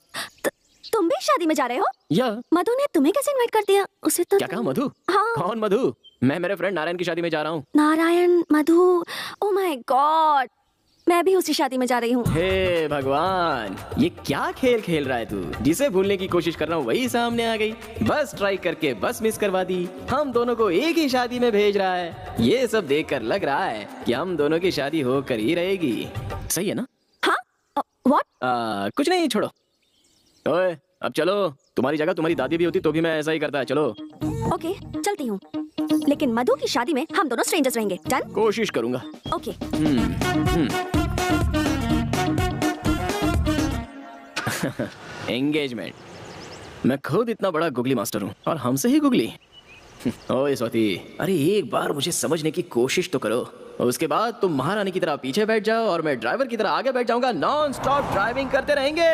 तुम भी शादी में जा रहे हो? या मधु ने तुम्हें कैसे इनवाइट कर दिया? उसे तो क्या कहा मधु? हाँ। कौन मधु? मैं मेरे फ्रेंड नारायण की शादी में जा रहा हूँ। नारायण, मधु, ओह माय गॉड, मैं भी उसी शादी में जा रही हूँ। हे भगवान, ये क्या खेल खेल रहा है तू? जिसे भूलने की कोशिश कर रहा हूँ वही सामने आ गई। बस ट्राई करके बस मिस करवा दी। हम दोनों को एक ही शादी में भेज रहा है। ये सब देखकर लग रहा है कि हम दोनों की शादी होकर ही रहेगी। सही है ना? हाँ? व्हाट? कुछ नहीं, छोड़ो। ओए, अब चलो। तुम्हारी जगह तुम्हारी दादी भी होती तो भी मैं ऐसा ही करता। चलो। ओके, चलती हूँ। लेकिन मधु की शादी में हम दोनों स्ट्रेंजर्स रहेंगे। डन? कोशिश करूंगा। ओके। एंगेजमेंट। मैं खुद इतना बड़ा गुगली मास्टर हूँ और हमसे ही गुगली। ओए स्वाति, अरे एक बार मुझे समझने की कोशिश तो करो। उसके बाद तुम महारानी की तरह पीछे बैठ जाओ और मैं ड्राइवर की तरह आगे बैठ जाऊंगा। नॉन स्टॉप ड्राइविंग करते रहेंगे।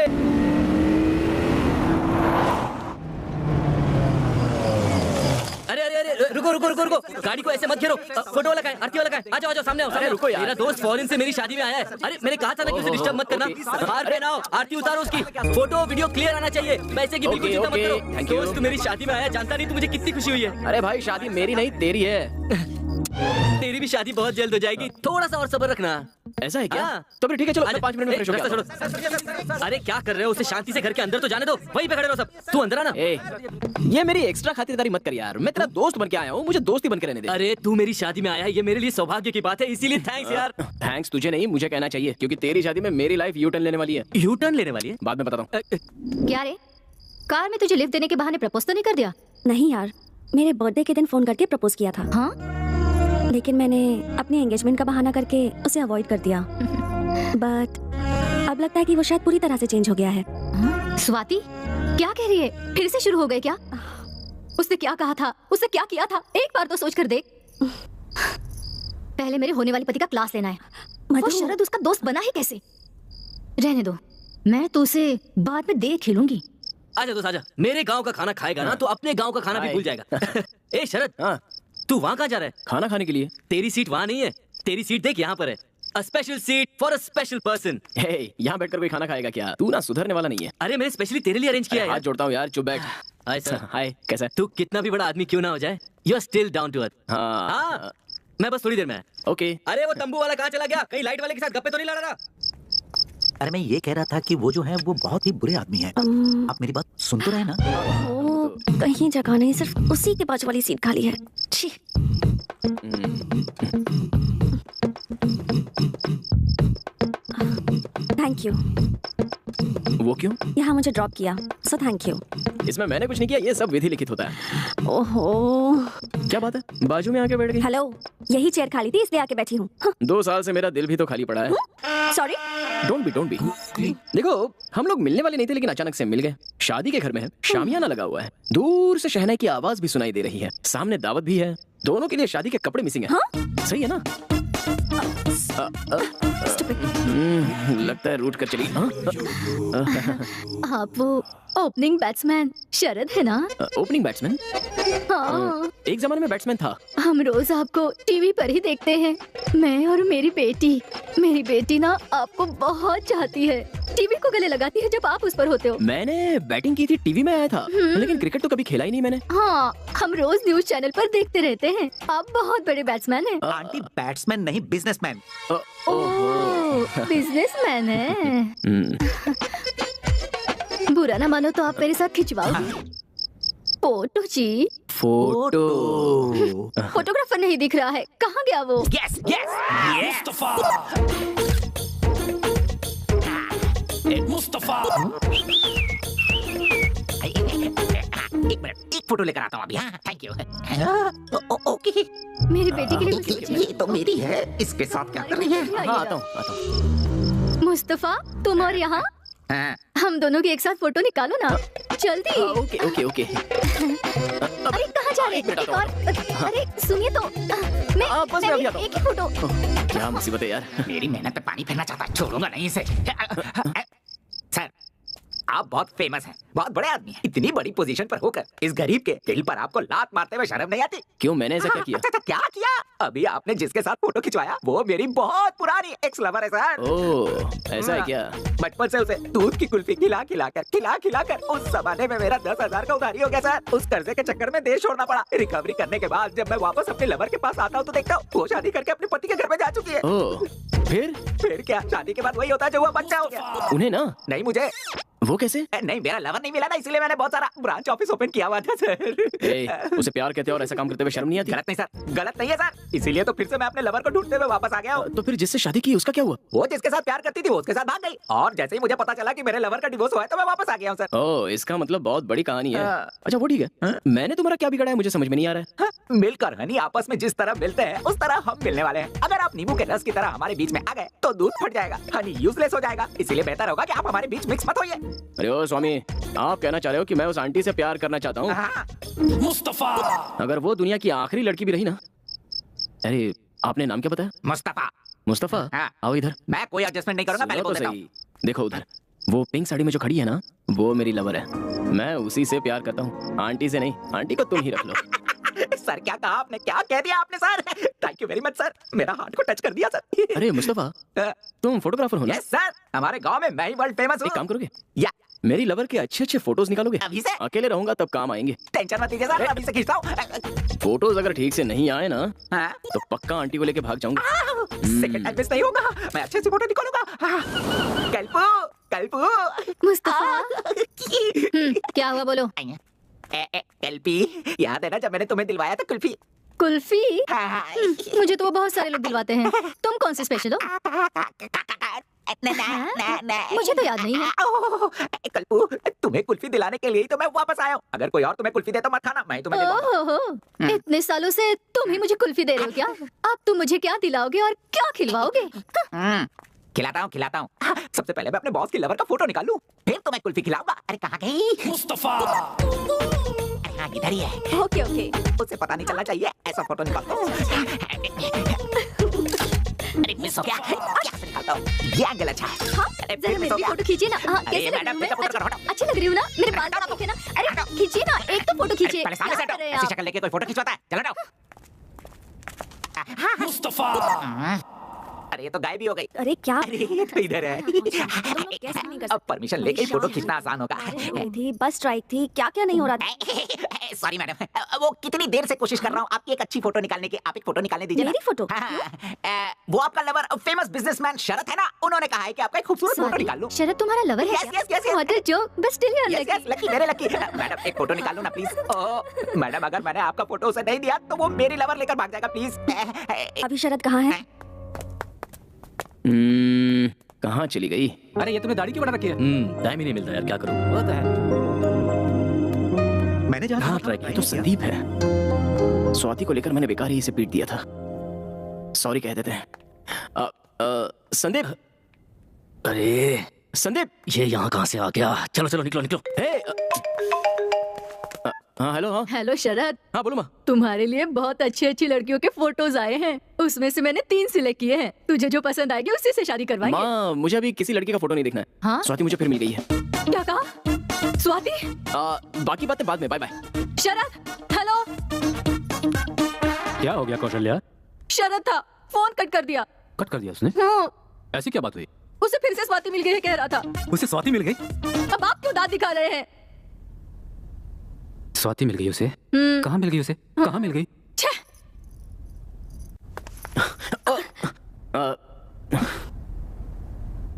अरे अरे अरे रुको रुको रुको रुको, गाड़ी को ऐसे मत घेरो। फोटो वाला कहाँ है? आरती वाला कहाँ है? आ जाओ आ जाओ, सामने आओ। अरे रुको यार। मेरा दोस्त फॉरेन से मेरी शादी में आया है। अरे मैंने कहा था ना कि उसे डिस्टर्ब मत करना। बाहर पे ना आओ, आरती उतारो उसकी। फोटो वीडियो क्लियर आना चाहिए। पैसे की बिल्कुल चिंता मत करो। दोस्त तू मेरी शादी में आया, जानता नहीं तू मुझे कितनी खुशी हुई है। अरे भाई, शादी मेरी नहीं तेरी है। तेरी भी शादी बहुत जल्द हो जाएगी, थोड़ा सा और सब्र रखना। ऐसा है क्या? हाँ। तो फिर ठीक है, चलो 5 मिनट में फ्रेश हो रास्ता गया। छोड़ो। अरे क्या कर रहे हो? उसे शांति से घर के अंदर तो जाने दो। वहीं पे खड़े रहो सब। तू अंदर आना। ये मेरी एक्स्ट्रा खातिरदारी मत कर यार। मैं तेरा दोस्त बन के आया हूँ, मुझे दोस्ती बन के रहने दे। अरे तू मेरी शादी में आया है, ये मेरे लिए सौभाग्य की बात है, इसीलिए थैंक्स यार। थैंक्स तुझे नहीं, मुझे कहना चाहिए, क्योंकि तेरी शादी में मेरी लाइफ यू टर्न लेने वाली है। यू टर्न लेने वाली है? बाद में बताता हूँ। क्या रे, कार में तुझे लिफ्ट देने के बहाने प्रपोज तो नहीं कर दिया? नहीं यार, मेरे बर्थडे के दिन फोन करके प्रपोज किया था। हाँ? लेकिन मैंने अपने एंगेजमेंट का बहाना करके उसे अवॉइड कर दिया। बट अब लगता है कि वो शायद पूरी तरह से चेंज हो गया है। स्वाति, क्या कह रही है? फिर से शुरू हो गए क्या? उसने क्या कहा था, उसने क्या किया था, एक बार तो सोच कर देख। पहले मेरे होने वाले पति का क्लास लेना है। वो शरद उसका दोस्त बना है कैसे? रहने दो, मैं तो उसे बाद में देख खेलूंगी। आजा दोस्त आजा, मेरे गांव का खाना खाएगा ना तो अपने गांव का खाना भी भूल जाएगा। ए शरद, हाँ तू वहाँ कहाँ जा रहा है? खाना खाने के लिए। तेरी सीट वहाँ नहीं है, तेरी सीट देख यहाँ पर है। A special seat for a special person. हे, यहाँ बैठकर कोई खाना खाएगा क्या? तू ना सुधरने वाला नहीं है। अरे मैंने स्पेशली तेरे लिए अरेंज किया है। हाथ जोड़ता हूँ यार, चुप बैठ। Hi sir. हाय, कैसा है? तू कितना भी बड़ा आदमी क्यों ना हो जाए, you are still down to earth. हाँ हाँ, मैं बस थोड़ी देर में आया। ओके। अरे वो तंबू वाला कहाँ चला गया? कहीं लाइट वाले के साथ गप्पे तो नहीं लड़ा रहा? अरे मैं ये कह रहा था कि वो जो है वो बहुत ही बुरे आदमी है। आप मेरी बात सुन तो रहे ना? ओ, कहीं जगह नहीं, सिर्फ उसी के बाजू वाली सीट खाली है। छी। Thank you. वो क्यों? यहाँ मुझे ड्रॉप किया, सो थैंक यू। इसमें मैंने कुछ नहीं किया, ये सब विधि लिखित होता है। ओहो, क्या बात है, बाजू में आके बैठ गई? हेलो, यही चेयर खाली थी इसलिए आके बैठी हूँ। 2 साल से मेरा दिल भी तो खाली पड़ा है। सॉरी। Don't be. देखो, हम लोग मिलने वाले नहीं थे, लेकिन अचानक से मिल गए। शादी के घर में है, शामियाना लगा हुआ है, दूर से शहनाई की आवाज भी सुनाई दे रही है, सामने दावत भी है, दोनों के लिए शादी के कपड़े मिसिंग हैं। सही है ना? लगता है रूट कर चली। आप वो ओपनिंग बैट्समैन शरद है ना? Opening batsman? हाँ, एक जमाने में बैट्समैन था। हम रोज आपको टीवी पर ही देखते हैं, मैं और मेरी बेटी ना आपको बहुत चाहती है। टीवी को गले लगाती है जब आप उस पर होते हो। मैंने बैटिंग की थी, टीवी में आया था, लेकिन क्रिकेट तो कभी खेला ही नहीं मैंने। हाँ, हम रोज न्यूज चैनल पर देखते रहते हैं। आप बहुत बड़े बैट्समैन हैं। आंटी बैट्समैन नहीं, बिजनेसमैन। ओह, बिजनेसमैन है। बुरा ना मानो तो आप मेरे साथ खिंचवाओगे फोटो जी? फोटो? फोटोग्राफर नहीं दिख रहा है, कहाँ गया वो? यस मुस्तफा। एक मिनट, एक फोटो लेकर आता हूँ अभी। हाँ, थैंक यू। ओके, मेरी बेटी के लिए कुछ सोचिए। ये तो मेरी है, इसके साथ क्या कर रही है? हाँ, आता हूँ। मुस्तफा, तुम और यहाँ? हम दोनों की एक साथ फोटो निकालो ना, जल्दी। ओके। अरे कहाँ जा रहे हैं? एक और, अरे सुनिए तो, बस मैं अभी आता हूँ। एक ही फोटो। क्या मुसीबत है यार। मेरी मेहनत पे पानी फेरना चाहता है, छोड़ूंगा नहीं इसे। सर, आप बहुत फेमस हैं, बहुत बड़े आदमी हैं। इतनी बड़ी पोजीशन पर होकर इस गरीब के दिल पर आपको लात मारते हुए शर्म नहीं आती? क्यों, मैंने ऐसा क्या किया? क्या किया? अभी आपने जिसके साथ फोटो खिंचवाया वो मेरी बहुत पुरानी एक्स लवर है सर। ओह, ऐसा है क्या? बचपन से उसे दूध की कुल्फी खिला कर उस जमाने में मेरा 10,000 का उधारी हो गया सर। उस कर्जे के चक्कर में देश छोड़ना पड़ा। रिकवरी करने के बाद जब मैं वापस अपने लवर के पास आता हूँ तो देखता हूँ वो शादी करके अपने पति के घर में जा चुकी है। फिर क्या, शादी के बाद वही होता है जो हुआ, बच्चा हो गया। उन्हें ना, नहीं मुझे। वो कैसे? नहीं, मेरा लवर नहीं मिला ना, इसीलिए मैंने बहुत सारा ब्रांच ऑफिस ओपन किया हुआ था सर। उसे प्यार कहते हैं और ऐसा काम करते हुए शर्म नहीं आती? गलत नहीं सर, गलत नहीं है सर, इसीलिए तो फिर से मैं अपने लवर को ढूंढते हुए वापस आ गया हूँ। तो फिर जिससे शादी की उसका क्या हुआ? वो जिसके साथ प्यार करती थी वो उसके साथ भाग गई, और जैसे ही मुझे पता चला कि मेरे लवर का डिवोर्स हुआ है तो मैं वापस आ गया हूँ सर। ओह, इसका मतलब बहुत बड़ी कहानी है। अच्छा वो ठीक है, मैंने तुम्हारा क्या बिगाड़ा है मुझे समझ में नहीं आ रहा है। मिलकर हनी आपस में जिस तरह मिलते हैं उस तरह हम मिलने वाले हैं। अगर आप नींबू के रस की तरह हमारे बीच में आ गए तो दूध फट जाएगा, हनी यूजलेस हो जाएगा, इसीलिए बेहतर होगा कि आप हमारे बीच मिक्स मत होइए। अरे ओ स्वामी, आप कहना चाह रहे हो कि मैं उस आंटी से प्यार करना चाहता हूँ? मुस्तफा। अगर वो दुनिया की आखिरी लड़की भी रही ना। अरे आपने नाम क्या बताया? मुस्तफा। मुस्तफा, आओ इधर। मैं कोई एडजस्टमेंट नहीं करूंगा, पहले बोल देता हूं। देखो उधर, वो पिंक साड़ी में जो खड़ी है ना, वो मेरी लवर है। मैं उसी से प्यार करता हूँ, आंटी से नहीं। आंटी को तुम ही रख लो। सर क्या कहा आपने, क्या कह दिया आपने sir? Thank you very much sir, मेरा हार्ट को टच कर दिया सर। अरे मुस्तफा, तुम फोटोग्राफर हो ना? यस सर, हमारे गांव में मैं ही वर्ल्ड फेमस हूँ। एक काम करोगे? या मेरी लवर के अच्छे अच्छे फोटोज निकालोगे? अभी से? अकेले रहूंगा तब काम आएंगे। टेंशन मत लीजिए सर, अभी से खींचता हूँ। फोटोज अगर ठीक से नहीं आए ना तो पक्का आंटी को लेके भाग जाऊंगा। सेकंड टाइम मिस नहीं होगा, मैं अच्छे से फोटो निकालूंगा। कल्पू, कल्पू। मुस्तफा, क्या हुआ बोलो? कल्पी, याद है ना जब मैंने तुम्हें दिलवाया था कुल्फी? कुल्फी? मुझे तो वो बहुत सारे लोग दिलवाते हैं, तुम कौन से स्पेशल हो? मुझे तो याद नहीं है। कल्पू, तुम्हें कुल्फी दिलाने के लिए ही तो मैं वापस आया हूँ। अगर कोई और तुम्हें कुल्फी दे तो मत खाना, मैं ही तुम्हें ओहो, इतने सालों से तुम ही मुझे कुल्फी दे रहे हो क्या? अब तुम मुझे क्या दिलाओगे और क्या खिलवाओगे? खिलाता हूँ। सबसे पहले मैं अपने बॉस की लवर का फोटो निकालूं, फिर तो मैं कुल्फी खिलाऊंगा। अरे कहाँ गई? मुस्तफा। अरे हाँ, इधर ही है। Okay okay. उसे पता नहीं चलना चाहिए, ऐसा फोटो निकालता हूँ। अरे मिस हो गया, क्या से निकालता हूँ? ये एंगल अच्छा है। हाँ, जरा मेरी फोटो खींचिए ना। हाँ, कैसे लग रही हूँ मैं? अच्छी लग रही हूँ ना? मेरे बाल देखिए ना। अरे खींचिए ना, एक तो फोटो खींचिए। पहले सामने से हटो, ऐसी शक्ल लेके कोई फोटो खिंचवाता है? चलो हटो। मुस्तफा। अरे ये तो गायब ही हो गई। अरे क्या? अरे ये तो इधर है। अब परमिशन लेके ही फोटो खींचना आसान होगा। थी बस स्ट्राइक थी, क्या क्या नहीं हो रहा था? सॉरी मैडम, वो कितनी देर से कोशिश कर रहा हूँ आपकी एक अच्छी फोटो निकालने की। आप एक फोटो निकालने दीजिए। मेरी फोटो? वो आपका लवर फेमस बिजनेसमैन शरद है ना, उन्होंने कहा है कि आपका एक खूबसूरत फोटो निकाल लूं। शरद तुम्हारा लवर है? Yes. What a joke, but still you are lucky. Lucky, very lucky. Madam एक फोटो निकाल लो ना प्लीज। ओह मैडम, अगर मैंने आपका फोटो उसे नहीं दिया तो वो मेरी लवर लेकर भाग जाएगा, प्लीज। अभी शरद कहाँ है? कहाँ चली गई? अरे ये तुमने दाढ़ी क्यों बना रखी है? टाइम ही नहीं मिलता यार, क्या करूं? वो तो है। मैंने जहाँ हाँ ट्राई किया। तो संदीप है। स्वाति को लेकर मैंने बेकार ही इसे पीट दिया था। सॉरी कह देते हैं। संदीप। अरे संदीप, ये यहाँ कहाँ से आ गया? चलो चलो निकलो निकलो। हाँ हेलो। हाँ हेलो शरद। हाँ बोलो माँ। तुम्हारे लिए बहुत अच्छी अच्छी लड़कियों के फोटोज आए हैं, उसमें से मैंने 3 सिलेक्ट किए हैं। तुझे जो पसंद आएगी उसी से शादी करवाएंगे। माँ मुझे अभी किसी लड़की का फोटो नहीं देखना है। हाँ? स्वाति मुझे फिर मिल गई है। क्या कहा? स्वाति? बाकी बातें बाद में। Bye bye. शरद, हेलो। क्या हो गया कौशल्या? शरद था, फोन कट कर दिया। कट कर दिया उसने? हाँ। ऐसी क्या बात हुई? उसे फिर से स्वाति मिल गई है कह रहा था। उसे स्वाति मिल गई? अब आप क्यों दांत दिखा रहे हैं? स्वाति मिल गई उसे? कहाँ मिल गई उसे? कहाँ मिल गई?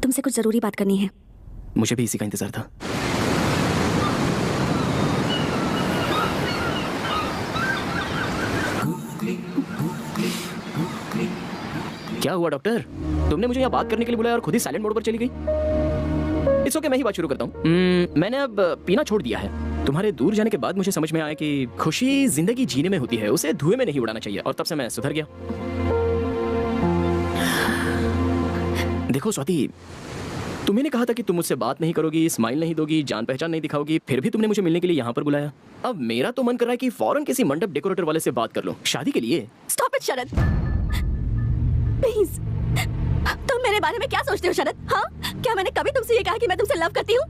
तुमसे कुछ जरूरी बात करनी है। मुझे भी इसी का इंतजार था। क्या हुआ डॉक्टर? तुमने मुझे यहाँ बात करने के लिए बुलाया और खुद ही साइलेंट मोड पर चली गई। इट्स ओके, मैं ही बात शुरू करता हूँ। मैंने अब पीना छोड़ दिया है। तुम्हारे दूर जाने के बाद मुझे समझ में आया कि खुशी जिंदगी जीने में होती है, उसे धुएं में नहीं उड़ाना चाहिए, और तब से मैं सुधर गया। देखो स्वाति, तुम्हें ने कहा था कि तुम मुझसे बात नहीं करोगी, स्माइल नहीं दोगी, जान पहचान नहीं दिखाओगी, फिर भी तुमने मुझे मिलने के लिए यहाँ पर बुलाया। अब मेरा तो मन कर रहा है कि फौरन किसी मंडप डेकोरेटर वाले से बात कर लो शादी के लिए। Stop it Sharad, please. तुम मेरे बारे में क्या सोचते हो शरद? हाँ, क्या मैंने कभी तुमसे ये कहा कि मैं तुमसे लव करती हूँ?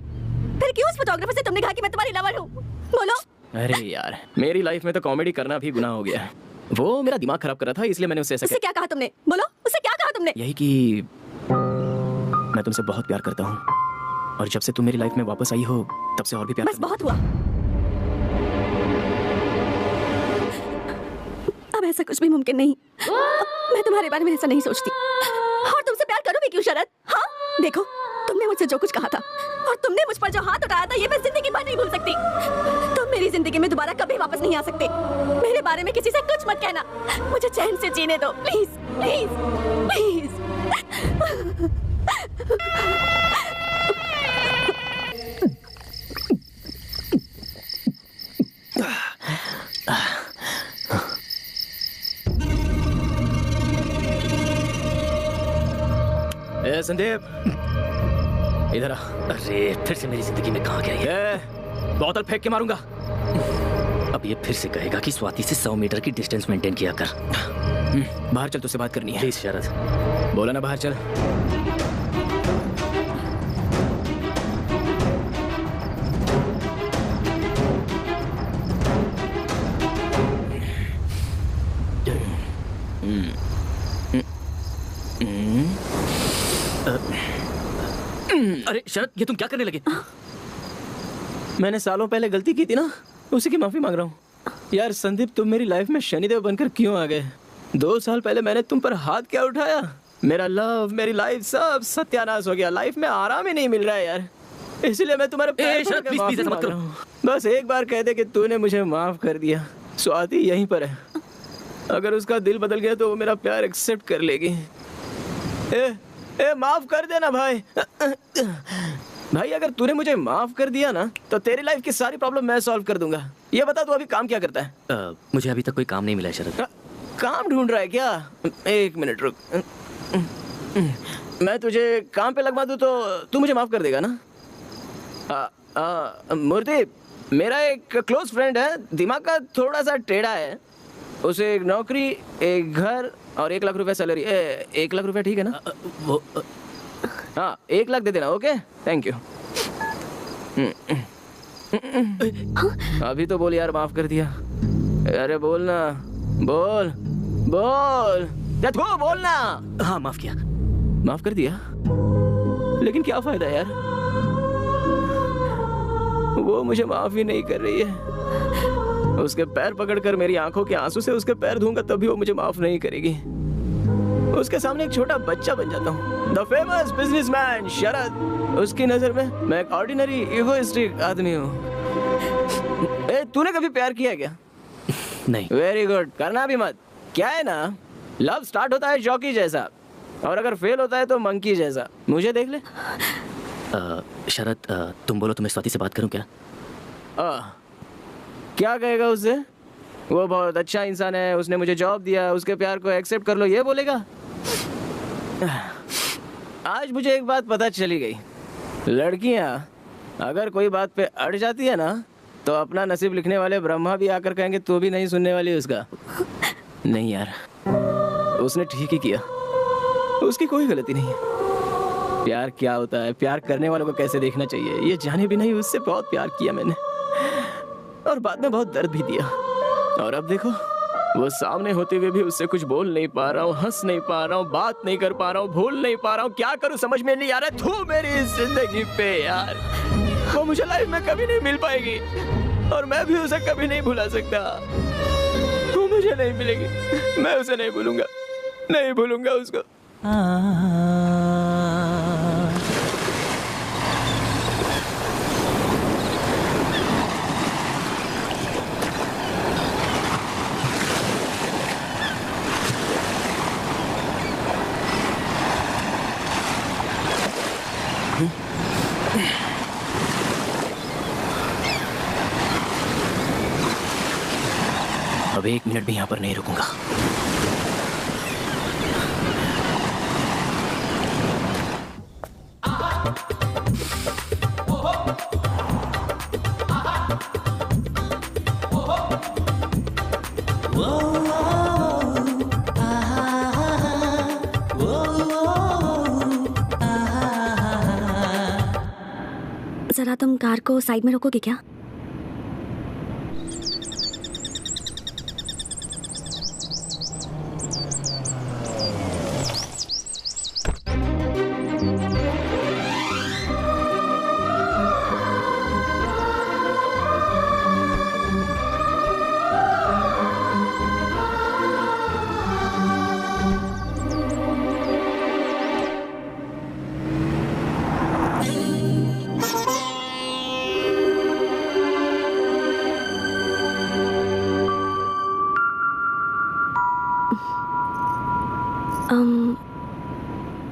फिर क्यों उस फोटोग्राफर से तुमने कहा कि मैं तुम्हारी लवर हूँ? बोलो। अरे यार, मेरी लाइफ में तो कॉमेडी करना भी गुनाह हो गया है। वो मेरा दिमाग खराब कर रहा था, इसलिए मैंने उससे ऐसा उससे क्या कहा तुमने? बोलो, उससे क्या कहा तुमने? यही कि मैं तुमसे बहुत प्यार करता हूँ, और जब से तुम मेरी लाइफ में वापस आई हो तब से और भी प्यार। बस बहुत हुआ। अब ऐसा कुछ भी मुमकिन नहीं। मैं तुम्हारे बारे में ऐसा नहीं सोचती, और तुमसे प्यार ऐसे क्यों शरद? हाँ देखो, तुमने मुझसे जो कुछ कहा था और तुमने मुझ पर जो हाथ उठाया था, ये मैं जिंदगी भर नहीं भूल सकती। तुम मेरी जिंदगी में दोबारा कभी वापस नहीं आ सकते। मेरे बारे में किसी से कुछ मत कहना। मुझे चैन से जीने दो, प्लीज प्लीज प्लीज। ए संदीप, इधर आ। अरे फिर से मेरी जिंदगी में कहाँ गया ये? बोतल फेंक के मारूंगा। अब ये फिर से कहेगा कि स्वाति से 100 मीटर की डिस्टेंस मेंटेन किया कर। बाहर चल, तुझसे बात करनी है। प्लीज शरद। बोला ना बाहर चल। अरे शरद, ये तुम क्या करने लगे? मैंने सालों पहले गलती की थी ना, उसी की माफी मांग रहा हूँ। यार संदीप, तुम मेरी लाइफ में शनिदेव बनकर क्यों आ गए? 2 साल पहले मैंने तुम पर हाथ क्या उठाया? मेरा लव, मेरी लाइफ सब सत्यानाश हो गया। लाइफ में आराम ही नहीं मिल रहा है यार, इसलिए मैं तुम्हारे पैर पकड़ के माफी मांग रहा हूँ। बस एक बार कह दे कि तूने मुझे माफ कर दिया। स्वाति यहीं पर है, अगर उसका दिल बदल गया तो वो मेरा प्यार एक्सेप्ट कर लेगी। ए माफ कर देना भाई। भाई अगर तूने मुझे माफ कर दिया ना, तो तेरी लाइफ की सारी प्रॉब्लम मैं सॉल्व कर दूंगा। ये बता, तू अभी काम क्या करता है? मुझे अभी तक कोई काम नहीं मिला है शरद। काम ढूंढ रहा है क्या? 1 मिनट रुक, मैं तुझे काम पे लगवा दूं तो तू मुझे माफ कर देगा ना? मूर्ति, मेरा एक क्लोज फ्रेंड है, दिमाग का थोड़ा सा टेढ़ा है। उसे एक नौकरी, एक घर और 1 लाख रुपए सैलरी। 1 लाख रुपए ठीक है ना? वो हाँ 1 लाख दे देना। Okay, thank you. अभी तो बोल यार, माफ कर दिया। अरे बोल ना, बोल बोल, तू बोल ना। हाँ माफ किया। माफ कर दिया, लेकिन क्या फायदा यार, वो मुझे माफ ही नहीं कर रही है। उसके पैर पकड़कर मेरी आंखों के आंसू से उसके पैर धोऊंगा तब भी वो मुझे माफ नहीं करेगी। उसके सामने एक छोटा बच्चा बन जाता हूँ। द फेमस बिजनेसमैन शरद, उसकी नजर में मैं एक ऑर्डिनरी इगोइस्टिक आदमी हूँ। तूने कभी प्यार किया क्या? नहीं। वेरी गुड, करना भी मत। क्या है ना, लव स्टार्ट होता है जॉकी जैसा, और अगर फेल होता है तो मंकी जैसा। मुझे देख ले। शरद, तुम बोलो तो मैं स्वाति से बात करूं क्या? क्या कहेगा उससे? वो बहुत अच्छा इंसान है, उसने मुझे जॉब दिया, उसके प्यार को एक्सेप्ट कर लो, ये बोलेगा? आज मुझे एक बात पता चली गई, लड़कियां अगर कोई बात पे अड़ जाती है ना, तो अपना नसीब लिखने वाले ब्रह्मा भी आकर कहेंगे तू भी नहीं सुनने वाली उसका। नहीं यार, उसने ठीक ही किया, उसकी कोई गलती नहीं है। प्यार क्या होता है, प्यार करने वालों को कैसे देखना चाहिए, ये जाने भी नहीं उससे बहुत प्यार किया मैंने, और बाद में बहुत दर्द भी दिया। और अब देखो, वो सामने होते हुए भी उससे कुछ बोल नहीं पा रहा हूँ, हंस नहीं पा रहा हूँ, बात नहीं कर पा रहा हूँ, भूल नहीं पा रहा हूँ। क्या करूँ समझ में नहीं आ रहा। तू मेरी जिंदगी पे यार, वो मुझे लाइफ में कभी नहीं मिल पाएगी, और मैं भी उसे कभी नहीं भुला सकता। तू मुझे नहीं मिलेगी, मैं उसे नहीं भूलूंगा, नहीं भूलूंगा उसको। अब 1 मिनट भी यहाँ पर नहीं रुकूंगा। जरा तुम कार को साइड में रोकोगे क्या?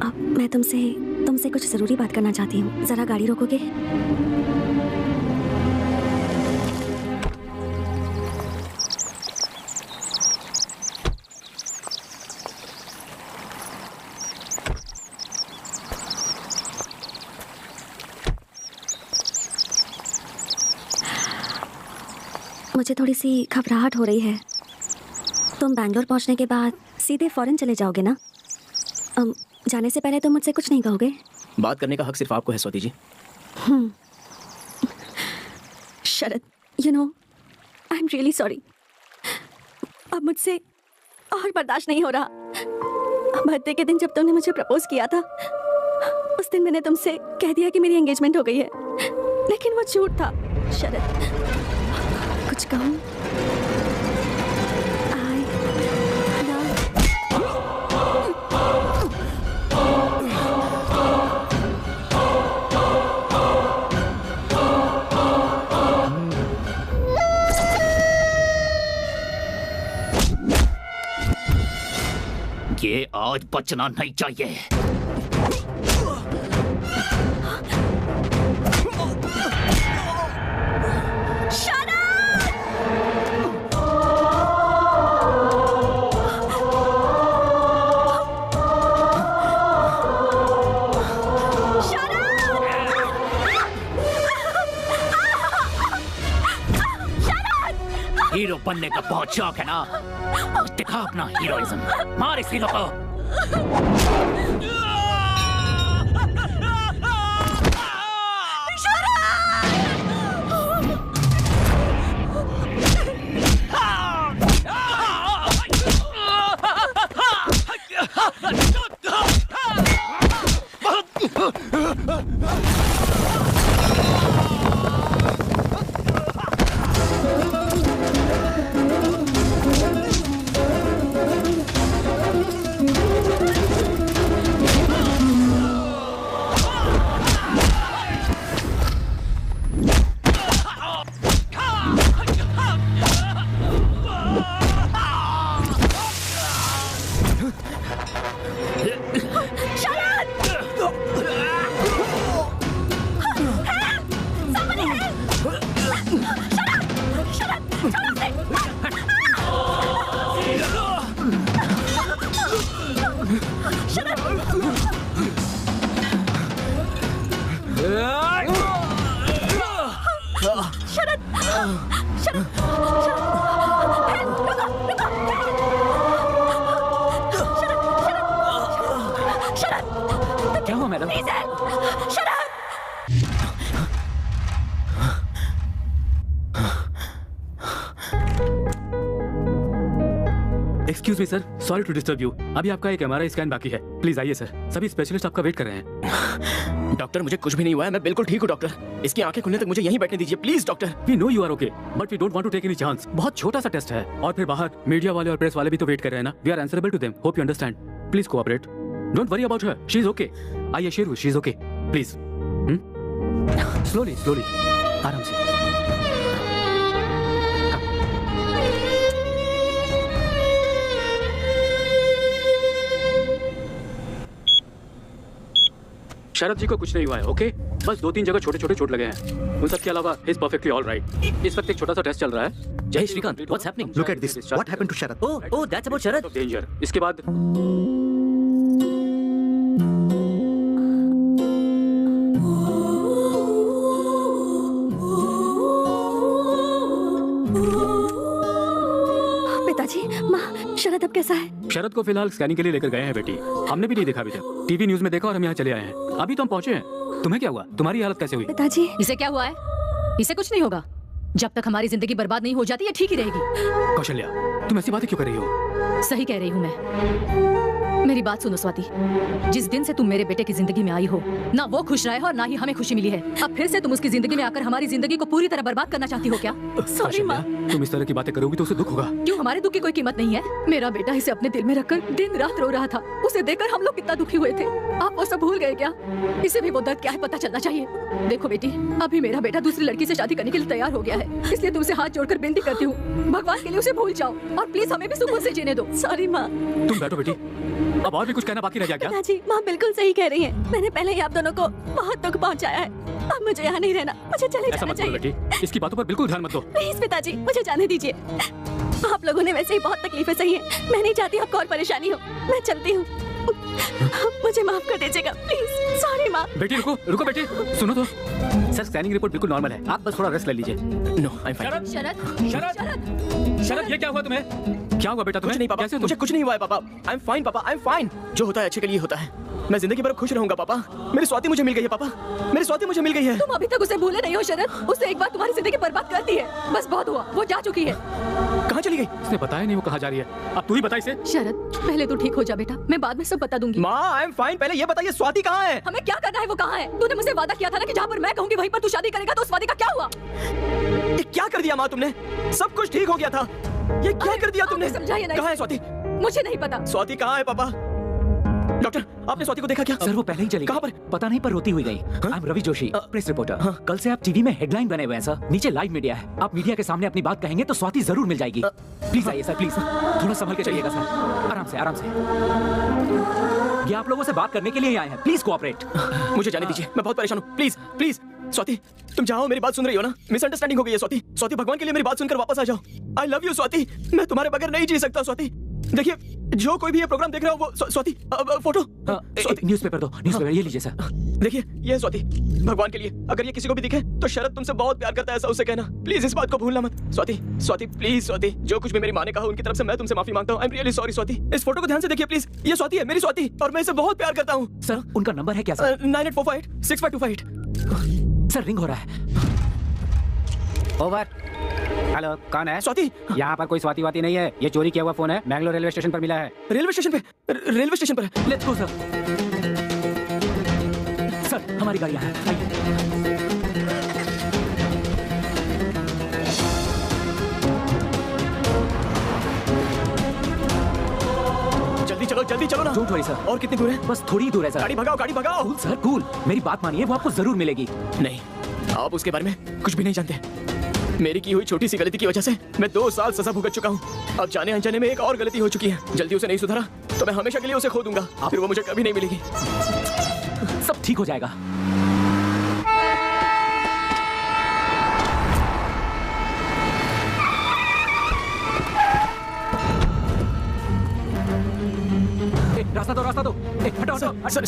अब मैं तुमसे कुछ जरूरी बात करना चाहती हूँ। जरा गाड़ी रोकोगे? मुझे थोड़ी सी घबराहट हो रही है। तुम बैंगलोर पहुंचने के बाद सीधे फॉरेन चले जाओगे ना? जाने से पहले तुम मुझसे कुछ नहीं कहोगे? बात करने का हक सिर्फ आपको है Swati ji. Sharad, you know, I am really sorry. अब मुझसे और बर्दाश्त नहीं हो रहा। बर्थडे के दिन जब तुमने मुझे प्रपोज किया था, उस दिन मैंने तुमसे कह दिया कि मेरी एंगेजमेंट हो गई है, लेकिन वो झूठ था। शरद, कुछ कहूँ? ये आज बचना नहीं चाहिए। हीरो बनने का बहुत शौक है ना? दिखा अपना हीरोइज्म, मार इस हीरो को। Excuse me sir, sorry to disturb you. अभी आपका एक MRI स्कैन बाकी है, प्लीज आइए सर। सभी स्पेशलिस्ट आपका वेट कर रहे हैं। डॉक्टर, मुझे कुछ भी नहीं हुआ है, मैं बिल्कुल ठीक हूँ डॉक्टर। इसकी आंखें खुलने तक मुझे यहीं बैठने दीजिए please doctor. We know you are okay, but we don't want to take any chance. बहुत छोटा सा टेस्ट है, और फिर बाहर मीडिया वाले और प्रेस वाले भी तो वेट कर रहे हैं ना। We are answerable to them, hope you understand. Please cooperate, don't worry about her, she is okay. I assure you she is okay. Please slowly slowly, आराम से। शरद जी को कुछ नहीं हुआ है, ओके? बस 2-3 जगह छोटे छोटे चोट लगे हैं। उन सब के अलावा इज परफेक्टली ऑल राइट। इस वक्त एक छोटा सा टेस्ट चल रहा है। Jay Shrikant, what's happening? Look at this, what happened to Sharad? Oh that's about Sharad. Danger. इसके बाद शरद अब कैसा है? शरद को फिलहाल स्कैनिंग के लिए लेकर गए हैं बेटी। हमने भी नहीं देखा अभी तक, टीवी न्यूज में देखा और हम यहाँ चले आए हैं। अभी तो हम पहुंचे हैं। तुम्हें क्या हुआ? तुम्हारी हालत कैसे हुई? पिताजी, इसे क्या हुआ है? इसे कुछ नहीं होगा। जब तक हमारी जिंदगी बर्बाद नहीं हो जाती ये ठीक ही रहेगी। कौशल्या, तुम ऐसी बातें क्यों कर रही हो? सही कह रही हूँ मैं। मेरी बात सुनो स्वाति, जिस दिन से तुम मेरे बेटे की जिंदगी में आई हो, ना वो खुश रहा है और ना ही हमें खुशी मिली है। अब फिर से तुम उसकी जिंदगी में आकर हमारी जिंदगी को पूरी तरह बर्बाद करना चाहती हो क्या? सॉरी माँ। तुम इस तरह की बातें करोगी तो उसे दुख होगा। क्यों, हमारे दुख की कोई कीमत नहीं है? मेरा बेटा इसे अपने दिल में रखकर दिन रात रो रहा था। उसे देखकर हम लोग कितना दुखी हुए थे। आप वो सब भूल गए क्या? इसे भी वो दर्द क्या है पता चलना चाहिए। देखो बेटी, अभी मेरा बेटा दूसरी लड़की से शादी करने के लिए तैयार हो गया है, इसलिए तुमसे हाथ जोड़कर विनती करती हूँ, भगवान के लिए उसे भूल जाओ और प्लीज हमें भी सुकून से जीने दो। सॉरी माँ। तुम बैठो बेटी। अब और भी कुछ कहना बाकी रह गया क्या? पिताजी, माँ बिल्कुल सही कह रही है। मैंने पहले ही आप दोनों को बहुत दुख पहुंचाया है। अब मुझे यहाँ नहीं रहना, मुझे चले ऐसा जाना मत करो चाहिए। बेटी, इसकी बातों पर बिल्कुल ध्यान मत दो। प्लीज पिताजी, मुझे जाने दीजिए। आप लोगों ने वैसे ही बहुत तकलीफें सही है। मैं नहीं चाहती आपको और परेशानी हो। मैं चलती हूँ। मुझे माफ कर दीजिएगा प्लीज। सॉरी माँ। बेटी रुको रुको बेटी, सुनो तो। सर स्कैनिंग रिपोर्ट बिल्कुल नॉर्मल है, आप बस थोड़ा रेस्ट ले लीजिए। No I am fine. Sharad, Sharad, Sharad, ये क्या हुआ तुम्हें? क्या हुआ बेटा तुम्हें? कुछ नहीं पापा, कैसे हो मुझे तुम? कुछ नहीं हुआ है पापा। आई एम फाइन पापा, आई एम फाइन। जो होता है अच्छे के लिए होता है। मैं जिंदगी भर खुश रहूंगा पापा। मेरी स्वाति मुझे मिल गई है पापा, मेरी स्वाति मुझे मिल गई है। तुम अभी तक उसे भूले नहीं हो शरद। उसने एक बार तुम्हारी जिंदगी बर्बाद कर दी है। बस बहुत हुआ, वो जा चुकी है। कहाँ चली गई? इसने बताया नहीं वो कहाँ जा रही है। अब तू ही बता इसे। शरद, पहले तू ठीक हो जा बेटा, मैं बाद में सब बता दूंगी। माँ आई एम फाइन, पहले ये बताइए स्वाति कहाँ है? हमें क्या करना है, वो कहाँ है? तूने मुझसे वादा किया था ना कि जहाँ पर मैं कहूंगी वहीं पर तू शादी करेगा, तो उस वादे का क्या हुआ? ये क्या कर दिया माँ तुमने? सब कुछ ठीक हो गया था, ये क्या कर दिया तुमने? समझाइए नहीं। कहाँ है स्वाति? मुझे नहीं पता। स्वाति कहाँ है पापा? डॉक्टर, आपने स्वाति को देखा क्या? सर वो पहले ही चली। कहाँ पर? पता नहीं पर रोती हुई गई। I am Ravi Joshi, press reporter. कल से आप टीवी में हेडलाइन बने हुए हैं सर। नीचे लाइव मीडिया है। आप मीडिया के सामने अपनी बात कहेंगे तो स्वाति जरूर मिल जाएगी। प्लीज आइए सर, प्लीज थोड़ा संभल के चलिएगा सर। आराम से, आराम से। ये आप लोगों से बात करने के लिए ही आए हैं। Please cooperate. मुझे जाने दीजिए, मैं बहुत परेशान हूँ। प्लीज प्लीज स्वाति, तुम जाओ, मेरी बात सुन रही हो ना? मिसअंडरस्टैंडिंग हो गई है स्वाति। स्वाति भगवान के लिए मेरी बात सुनकर वापस आ जाओ। आई लव यू स्वाति, मैं तुम्हारे बगैर नहीं जी सकता स्वाति। देखिए जो कोई भी ये प्रोग्राम देख रहा हो वो स्वाति फोटो न्यूज़पेपर दो, न्यूज़पेपर ये लीजिए सर। देखिए ये स्वाति, भगवान के लिए अगर ये किसी को भी दिखे तो शरद तुमसे बहुत प्यार करता है, ऐसा उसे कहना। प्लीज इस बात को भूलना मत स्वाति। स्वाति प्लीज स्वाति, जो कुछ भी मेरी माँ ने कहा उनकी तरफ से मैं तुमसे माफी मांगता हूँ। आई एम रियली सॉरी स्वाति। इस फोटो को ध्यान से देखिए प्लीज। ये स्वाति है, मेरी स्वाति, और मैं इसे बहुत प्यार करता हूँ। सर उनका नंबर है क्या सर? 98456525। सर रिंग हो रहा है। ओवर। हेलो, कौन है? स्वाति। यहाँ पर कोई स्वाति वाती नहीं है। ये चोरी किया हुआ फोन है, बैंगलोर रेलवे स्टेशन पर मिला है। रेलवे स्टेशन पे? रेलवे स्टेशन पर है। Let's go sir. सर हमारी गाड़ी यहाँ है, आइए। जल्दी चलो ना। Don't worry sir. और कितनी दूर है? बस थोड़ी दूर है सर। गाड़ी भगाओ, गाड़ी भगाओ। कूल सर कूल, मेरी बात मानिए, वो आपको जरूर मिलेगी। नहीं, आप उसके बारे में कुछ भी नहीं जानते। मेरी की हुई छोटी सी गलती की वजह से मैं 2 साल सजा भुगत चुका हूँ। अब जाने अनजाने में एक और गलती हो चुकी है। जल्दी उसे नहीं सुधारा तो मैं हमेशा के लिए उसे खो दूंगा, फिर वो मुझे कभी नहीं मिलेगी। सब ठीक हो जाएगा। रास्ता दो, रास्ता दो। हटो हटो। सर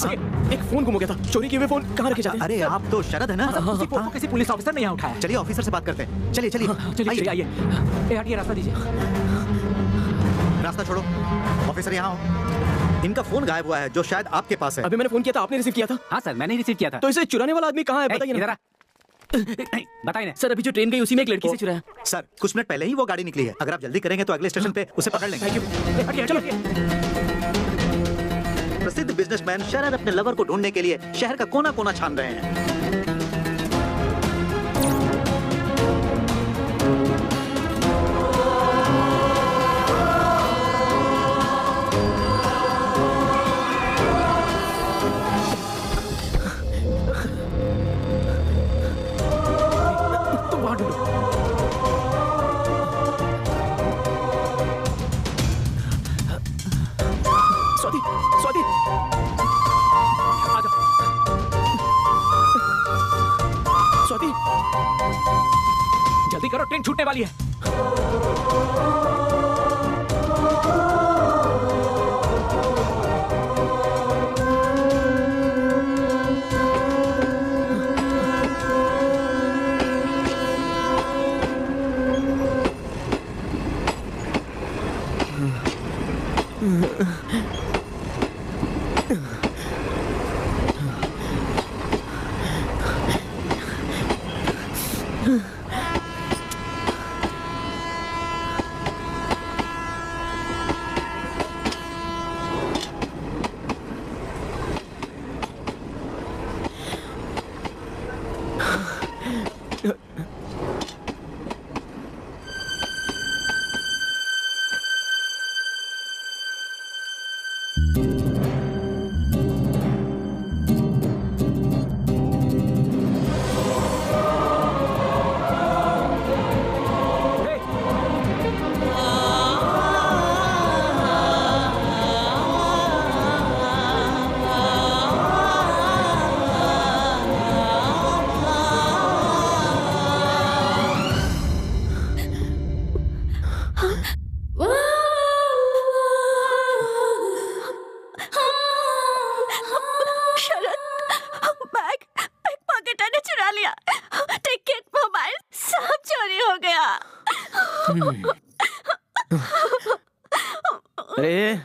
एक फोन गुम हो गया था। चोरी किए हुए फोन कहाँ रखे जाते हैं? अरे आप तो शरद है ना? किसी फोन को किसी पुलिस ऑफिसर ने यहाँ उठाया। चलिए ऑफिसर से बात करते हैं। चलिए चलिए चलिए आइए। हटिए, रास्ता दीजिए। रास्ता छोड़ो। ऑफिसर यहाँ हो। इनका फोन गायब हुआ है जो शायद आपके पास है। अभी मैंने फोन किया था, आपने रिसीव किया था? हाँ सर, मैंने रिसीव किया था। तो इसे चुराने वाला आदमी कहाँ है बताइए ना। बताइए ना सर, अभी जो ट्रेन गई उसी में एक लड़की से चुराया। सर कुछ मिनट पहले ही वो गाड़ी निकली है। अगर आप जल्दी करेंगे तो अगले स्टेशन पे उसे पकड़ लेंगे। हटिए, चलो। प्रसिद्ध बिजनेसमैन शरद अपने लवर को ढूंढने के लिए शहर का कोना कोना छान रहे हैं। तुम वहां ढूंढो। स्वाति, स्वाति, आ जाओ। स्वाति, जल्दी करो, ट्रेन छूटने वाली है। अरे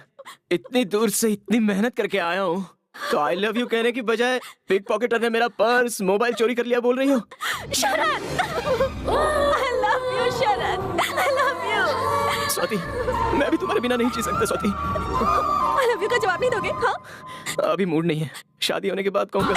इतनी दूर से इतनी मेहनत करके आया हूँ तो आई लव यू कहने की बजाय पिक पॉकेटर ने मेरा पर्स मोबाइल चोरी कर लिया बोल रही हो। शरद, I love you, Sharad, I love you। Swati, मैं भी तुम्हारे बिना नहीं जी सकता स्वाति। I love you का जवाब नहीं दोगे? हाँ? अभी मूड नहीं है, शादी होने के बाद कहूँगा।